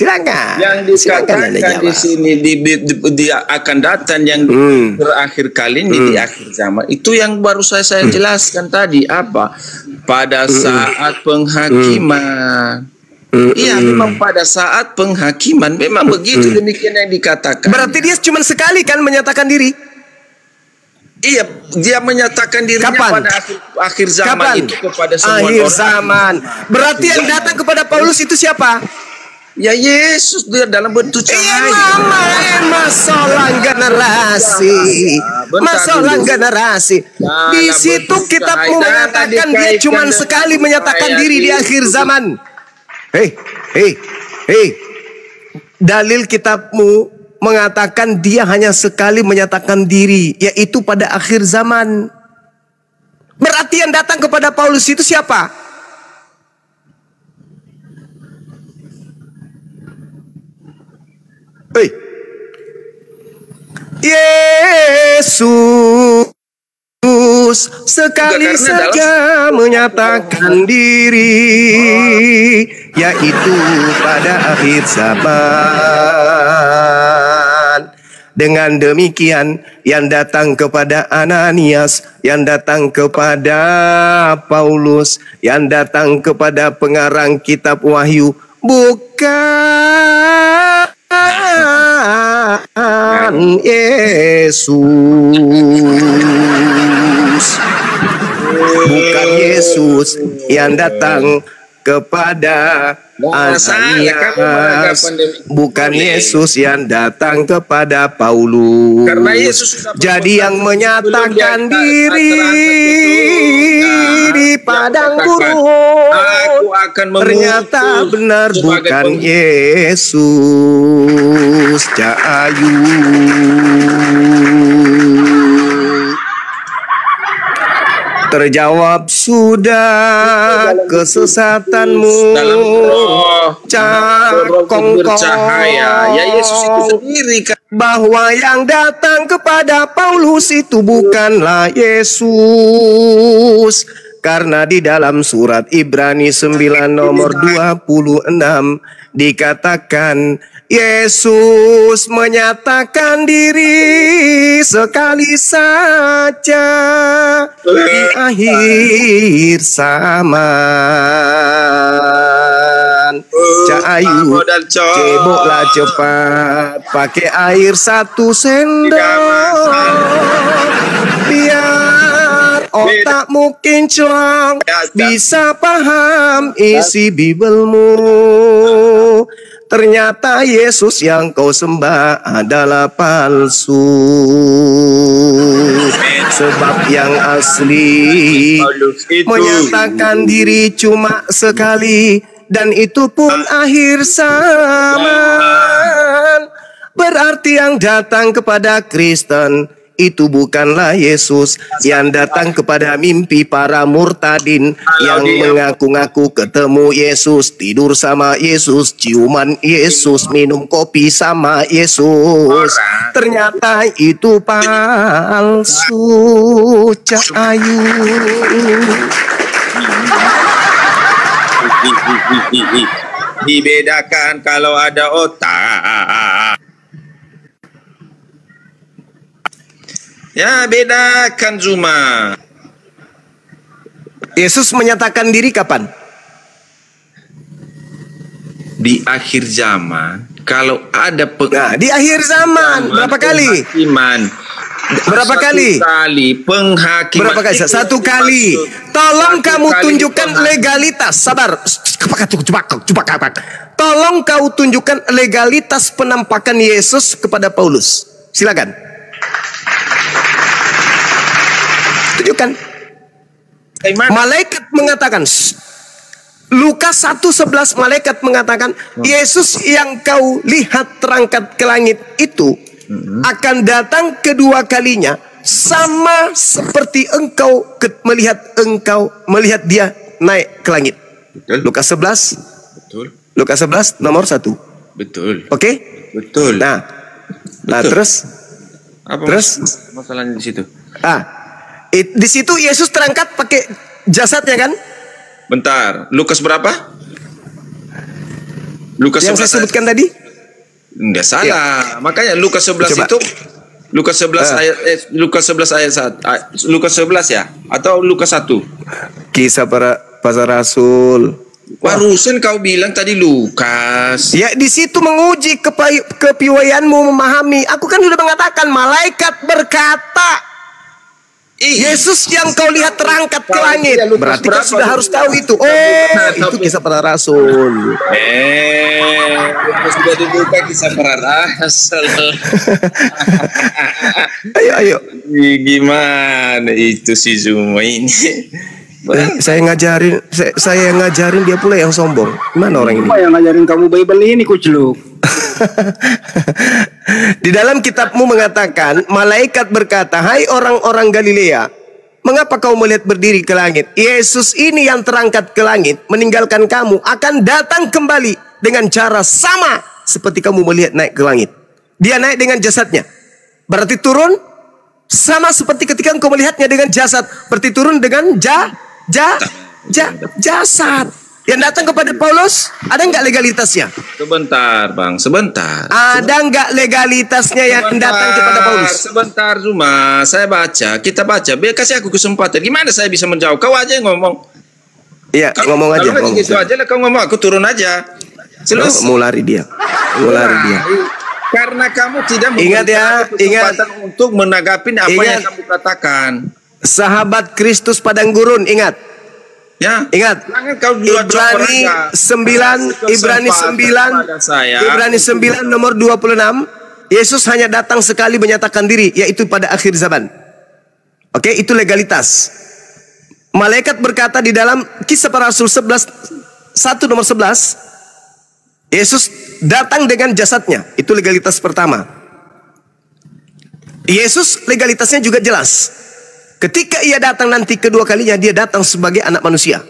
Yang dikatakan di sini di akan datang yang terakhir kali ini di akhir zaman itu yang baru saya jelaskan tadi apa? Pada saat penghakiman. Iya, memang pada saat penghakiman memang begitu, demikian yang dikatakan. Berarti dia cuma sekali kan menyatakan diri? Iya, dia menyatakan dirinya Kapan? pada akhir zaman itu kepada semua akhir orang. zaman. Berarti yang datang kepada Paulus itu siapa? Ya Yesus, dia dalam bentuk cahaya. Masalah generasi. Di situ kitabmu mengatakan dia cuma sekali menyatakan diri di akhir zaman. Hei. Dalil kitabmu mengatakan dia hanya sekali menyatakan diri, yaitu pada akhir zaman. Berarti yang datang kepada Paulus itu siapa? Yesus sekali saja menyatakan diri, yaitu pada akhir zaman. Dengan demikian, yang datang kepada Ananias, yang datang kepada Paulus, yang datang kepada pengarang kitab Wahyu, bukan Yesus yang datang kepada Ananias, bukan Yesus yang datang kepada Paulus. Jadi yang menyatakan diri di padang gurun ternyata benar bukan Yesus. Cahayu. Terjawab sudah kesesatanmu. Cakong bercahaya. Ya Yesus itu sendiri kan. Bahwa yang datang kepada Paulus itu bukanlah Yesus. Karena di dalam surat Ibrani 9 nomor 26 dikatakan Yesus menyatakan diri sekali saja di akhir zaman. Cahayu, ceboklah cepat, pakai air 1 sendok, biar otakmu kinclong, bisa paham isi Bibelmu. Ternyata Yesus yang kau sembah adalah palsu. Sebab yang asli menyatakan diri cuma sekali, dan itu pun akhir zaman. Berarti yang datang kepada Kristen itu bukanlah Yesus, yang datang kepada mimpi para murtadin yang mengaku-ngaku ketemu Yesus, tidur sama Yesus, ciuman Yesus, minum kopi sama Yesus. Ternyata itu palsu. Cahayu. Dibedakan kalau ada otak. Ya, bedakan Zuma. Yesus menyatakan diri kapan? Di akhir zaman, kalau ada Nah, di akhir zaman berapa kali? Berapa kali? Penghakiman. Berapa kali? Satu kali. Tolong kamu tunjukkan legalitas. Sabar. Tolong kau tunjukkan legalitas penampakan Yesus kepada Paulus. Silakan. Tunjukkan. Malaikat mengatakan, Lukas 1:11 malaikat mengatakan, Yesus yang kau lihat terangkat ke langit itu akan datang kedua kalinya sama seperti engkau melihat dia naik ke langit. Betul. Lukas 11. Betul. Lukas 11 nomor 1. Betul. Oke? Betul. Nah, Betul. terus Apa terus masalahnya di situ? Di situ Yesus terangkat pakai jasadnya kan? Bentar, Lukas berapa? Lukas Yang 11 saya sebutkan tadi? Enggak salah. Makanya Lukas 11 Coba. itu Lukas 11 ayat Lukas 11 ayat 1. Lukas 11 ya atau Lukas 1? Kisah para rasul. Barusan kau bilang tadi Lukas. Ya, di situ menguji kepiawaianmu memahami. Aku kan sudah mengatakan malaikat berkata, Yesus yang kau lihat terangkat ke langit. Berarti kau sudah harus tahu itu. Itu kisah para rasul. Sudah dibuka kisah para rasul. Ayo. Gimana itu si Zuma ini? Saya ngajarin dia pula yang sombong. Mana orang ini? Siapa yang ngajarin kamu Bible ini, kuceluk? Di dalam kitabmu mengatakan, malaikat berkata, hai orang-orang Galilea, mengapa kau melihat berdiri ke langit? Yesus ini yang terangkat ke langit, meninggalkan kamu, akan datang kembali dengan cara sama seperti kamu melihat naik ke langit. Dia naik dengan jasadnya. Berarti turun sama seperti ketika engkau melihatnya dengan jasad. Berarti turun dengan jasad. Yang datang kepada Paulus, ada nggak legalitasnya? Sebentar bang, sebentar. Ada nggak legalitasnya yang datang kepada Paulus? Sebentar Zuma, saya baca, kita baca. Biar kasih aku kesempatan. Gimana saya bisa menjawab? Kau aja yang ngomong. Iya, ngomong aja. Kalau gitu aja lah, kau ngomong, aku turun aja. Selesai. Mau lari dia. Karena kamu tidak Ingat ya, kesempatan untuk menanggapi apa yang kamu katakan. Sahabat Kristus padang gurun, ingat. Ya, ingat. Ibrani 9 nomor 26. Yesus hanya datang sekali menyatakan diri, yaitu pada akhir zaman. Oke, itu legalitas. Malaikat berkata di dalam Kisah Para Rasul 1 nomor 11, Yesus datang dengan jasadnya. Itu legalitas pertama. Yesus legalitasnya juga jelas. Ketika ia datang nanti kedua kalinya, dia datang sebagai anak manusia.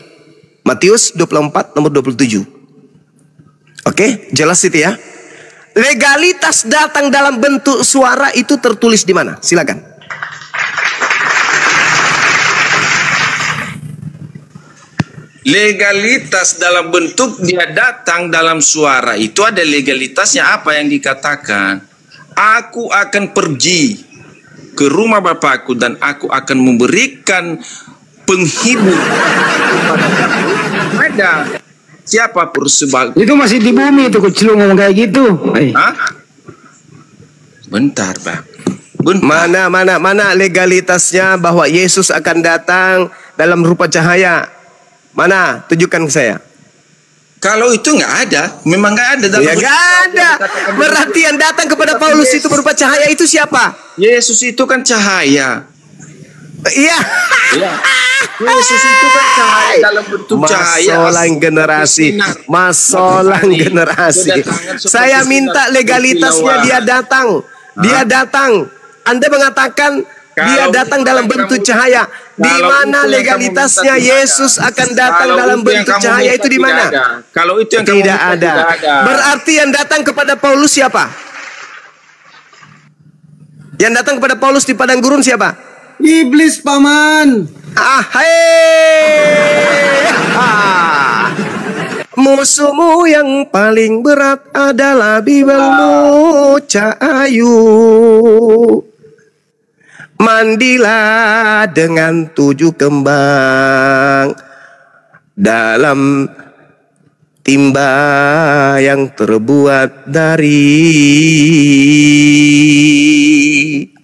Matius 24 nomor 27. Oke, jelas itu ya. Legalitas datang dalam bentuk suara itu tertulis di mana? Silakan. Legalitas dalam bentuk dia datang dalam suara itu ada legalitasnya. Apa yang dikatakan? Aku akan pergi ke rumah Bapakku dan aku akan memberikan penghibur. Ada siapa sebagai Itu masih di bumi itu, kuceluk ngomong kayak gitu. Hah? Bentar bang. Mana legalitasnya bahwa Yesus akan datang dalam rupa cahaya? Mana? Tunjukkan ke saya. Kalau itu nggak ada, memang nggak ada dalam. Ya nggak ada. Berarti yang datang kepada Paulus itu berupa cahaya itu siapa? Yesus itu kan cahaya. Iya. Yesus itu kan cahaya dalam bentuk cahaya. Masolang generasi. Saya minta legalitasnya dia datang. Dia datang. Anda mengatakan dia datang dalam bentuk cahaya. Di mana legalitasnya Yesus akan datang dalam bentuk cahaya itu di mana? Kalau itu yang tidak ada. Berarti yang datang kepada Paulus siapa? Yang datang kepada Paulus di padang gurun siapa? Iblis, paman. Musuhmu yang paling berat adalah Bibelmu, Cak Ayu. mandilah dengan 7 kembang dalam timba yang terbuat dari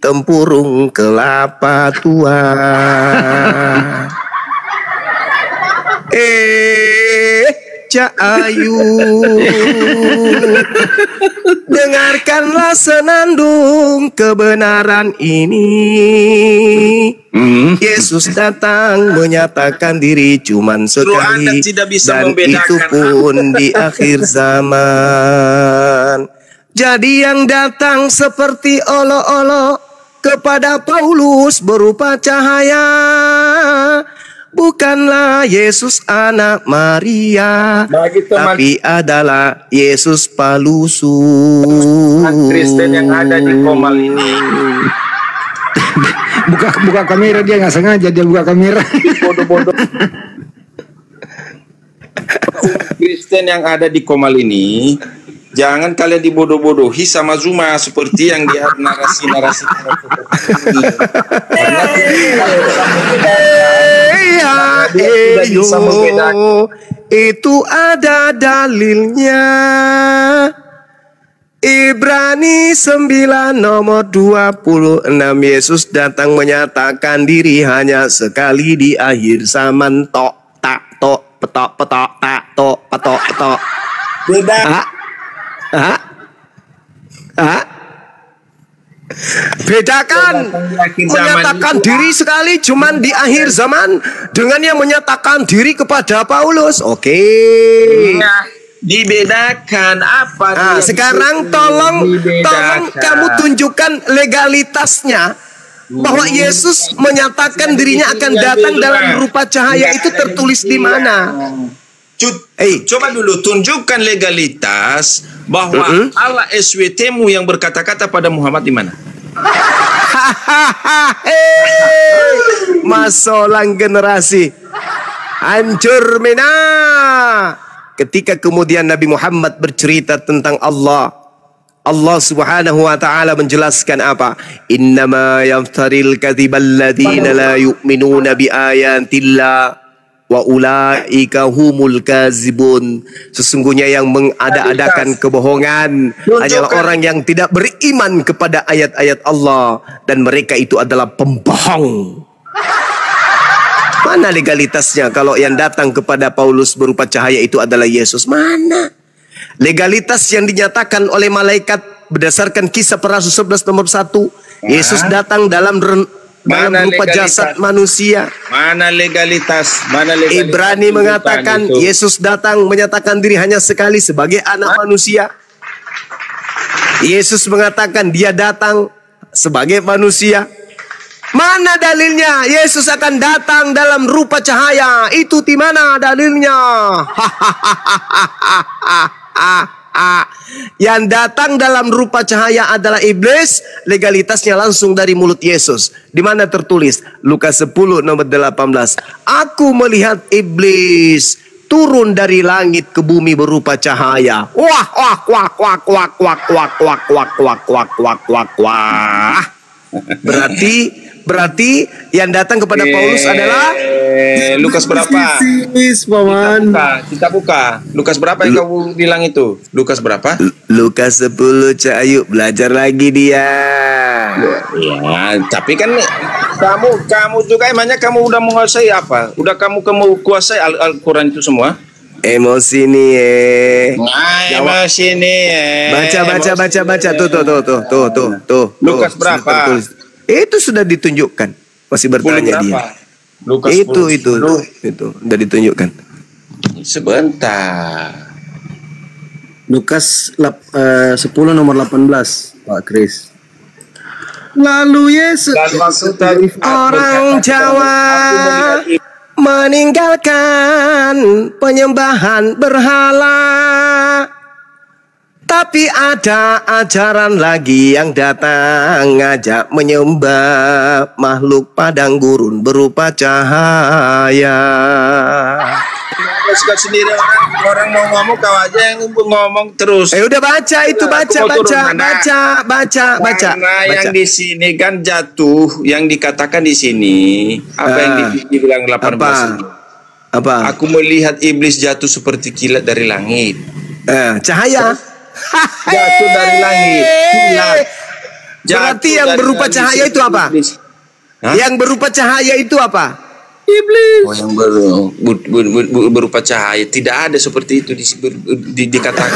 tempurung kelapa tua. Cak Ayu, dengarkanlah senandung kebenaran ini. Yesus datang menyatakan diri cuman sekali, dan itu pun di akhir zaman. Jadi yang datang seperti olok-olok kepada Paulus berupa cahaya bukanlah Yesus anak Maria, tapi adalah Yesus Palusu. Kristen yang ada di Komal ini buka kamera, dia nggak sengaja dia buka kamera. bodoh-bodoh. Kristen yang ada di Komal ini, jangan kalian dibodoh-bodohi sama Zuma seperti yang dia narasi-narasi. Itu ada dalilnya. Ibrani 9 nomor 26, Yesus datang menyatakan diri hanya sekali di akhir zaman. Tok tak tok petok petok tak tok petok petok. Beda. Bedakan menyatakan diri sekali cuman di akhir zaman dengan yang menyatakan diri kepada Paulus. Oke. Nah, dibedakan apa? Sekarang tolong kamu tunjukkan legalitasnya bahwa Yesus menyatakan dirinya akan datang dalam rupa cahaya. Itu tertulis di mana? Coba dulu tunjukkan legalitas bahwa Allah SWT-mu yang berkata-kata pada Muhammad di mana? Masolang generasi hancur mena. Ketika kemudian Nabi Muhammad bercerita tentang Allah, Allah Subhanahu wa taala menjelaskan apa? Innama yaftaril kadzibal ladzina la yu'minuna bi ayatillah wa ulaika humul kazibun. Sesungguhnya yang mengada-adakan kebohongan hanyalah orang yang tidak beriman kepada ayat-ayat Allah, dan mereka itu adalah pembohong. Mana legalitasnya kalau yang datang kepada Paulus berupa cahaya itu adalah Yesus? Mana legalitas yang dinyatakan oleh malaikat berdasarkan Kisah para Rasul 11 nomor 1? Yesus datang dalam berupa jasad manusia. Mana legalitas? Ibrani mengatakan Yesus datang menyatakan diri hanya sekali sebagai anak manusia. Yesus mengatakan dia datang sebagai manusia. Mana dalilnya Yesus akan datang dalam rupa cahaya? Itu di mana dalilnya? Yang datang dalam rupa cahaya adalah iblis. Legalitasnya langsung dari mulut Yesus. Di mana tertulis? Lukas 10 nomor 18. Aku melihat iblis turun dari langit ke bumi berupa cahaya. Wah wah wah wah wah wah wah wah wah wah wah wah wah wah. Berarti yang datang kepada Paulus adalah Lukas berapa? Kita buka. Lukas berapa yang kamu bilang itu? Lukas berapa? Lukas 10, Cak Ayu. Belajar lagi dia. Ya, tapi kan kamu juga emangnya kamu udah menguasai apa? Udah kamu kuasai Al-Quran itu semua? Emosi nih. Emosi nih. Baca. Tuh. Lukas berapa? Itu sudah ditunjukkan. Masih bertanya dia. Lukas itu sudah ditunjukkan. Sebentar. Lukas 10 nomor 18, Pak Kris. Lalu Yesus orang Jawa meninggalkan penyembahan berhala. Tapi ada ajaran lagi yang datang ngajak menyembah makhluk padang gurun berupa cahaya. Kau sendiri orang mau ngomong, kau aja yang ngomong terus. Udah baca itu, baca. Karena yang di sini kan jatuh, yang dikatakan di sini apa yang dibilang 18 ini. Apa? Aku melihat iblis jatuh seperti kilat dari langit. Cahaya. Jatuh dari langit. Kilat. Berarti yang berupa cahaya itu apa? Yang berupa cahaya itu apa? Iblis. Oh, yang berupa cahaya. Tidak ada seperti itu dikatakan.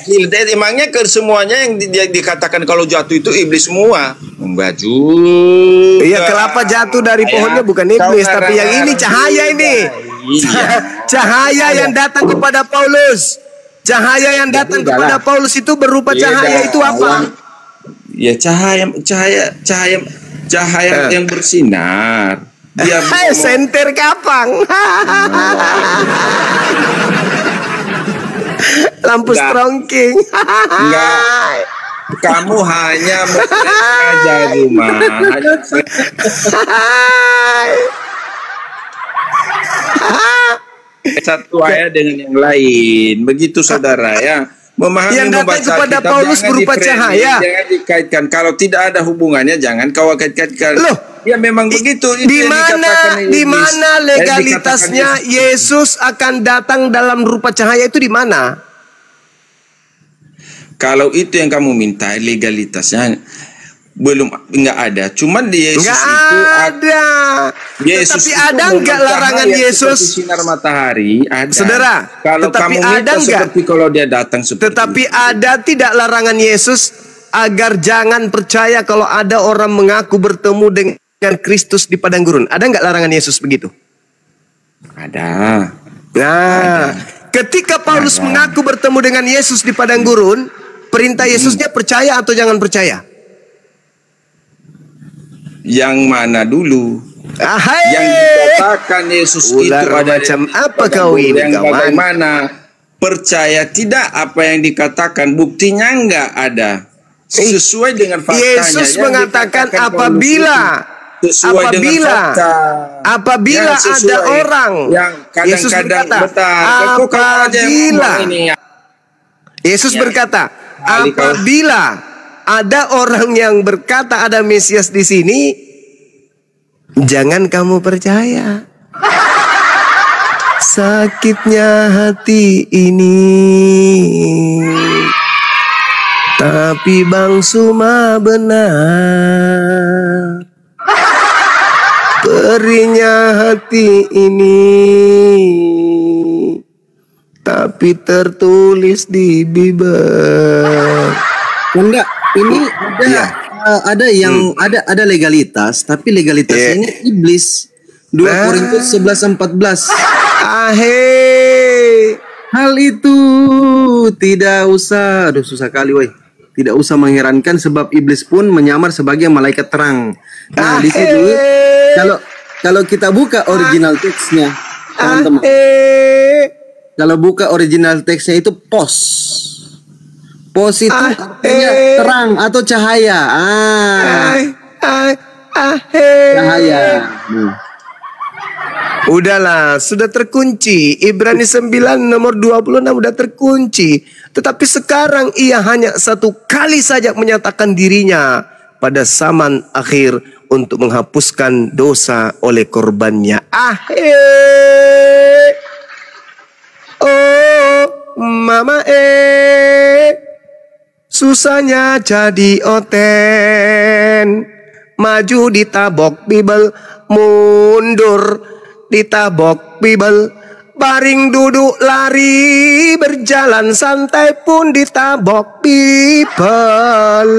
Kilat. Emangnya ke semuanya yang dikatakan kalau jatuh itu iblis semua? Baju. Iya, kelapa jatuh dari pohonnya bukan iblis, tapi yang ini cahaya ini. Cahaya yang datang kepada Paulus. Cahaya yang datang kepada Paulus itu berupa cahaya itu apa? Ya cahaya yang bersinar. Dia senter kapang. Lampu strongking. Enggak. Kamu hanya mengajar rumah. Satu ayat dengan yang lain. Begitu saudara ya. Memahami yang datang kepada Paulus berupa cahaya. Jangan dikaitkan. Kalau tidak ada hubungannya, jangan kau kaitkan. Loh, ya memang begitu. Di mana legalitasnya Yesus akan datang dalam rupa cahaya itu di mana? Kalau itu yang kamu minta, legalitasnya nggak ada. Cuman di Yesus nggak itu ada. Yesus tetapi ada nggak larangan Yesus? Sinar matahari ada. Saudara, kalau tetapi kamu ada nggak? Seperti kalau dia datang seperti tetapi itu. ada tidak larangan Yesus agar jangan percaya kalau ada orang mengaku bertemu dengan Kristus di padang gurun? Ada nggak larangan Yesus begitu? Ada. Nah, ketika Paulus mengaku bertemu dengan Yesus di padang gurun, perintah Yesusnya percaya atau jangan percaya? Yang mana dulu? Ahai. Yang dikatakan Yesus Ular itu ada macam apa kau ini, yang kawan? bagaimana? Percaya tidak apa yang dikatakan, buktinya enggak ada. Sesuai dengan faktanya. Yesus mengatakan apabila ada orang yang kadang-kadang Yesus berkata, apabila ada orang yang berkata ada Mesias di sini, jangan kamu percaya. Sakitnya hati ini, tapi Bang Suma benar. Perihnya hati ini, tapi tertulis di Bible. Enggak, ini ada yang ada legalitas, tapi legalitas ini iblis. 2 Korintus 11:14. Hal itu tidak usah, aduh susah kali woi. Tidak usah mengherankan sebab iblis pun menyamar sebagai malaikat terang. Nah, di situ kalau kita buka original teksnya, teman-teman. Kalau buka original teksnya itu pos. Pos itu artinya terang atau cahaya. Cahaya. Udahlah, sudah terkunci. Ibrani 9 nomor 26 udah terkunci. Tetapi sekarang ia hanya satu kali saja menyatakan dirinya pada zaman akhir untuk menghapuskan dosa oleh korbannya. Oh, mama susahnya jadi oten. Maju ditabok Bible, mundur ditabok Bible, baring duduk lari, berjalan santai pun ditabok Bible.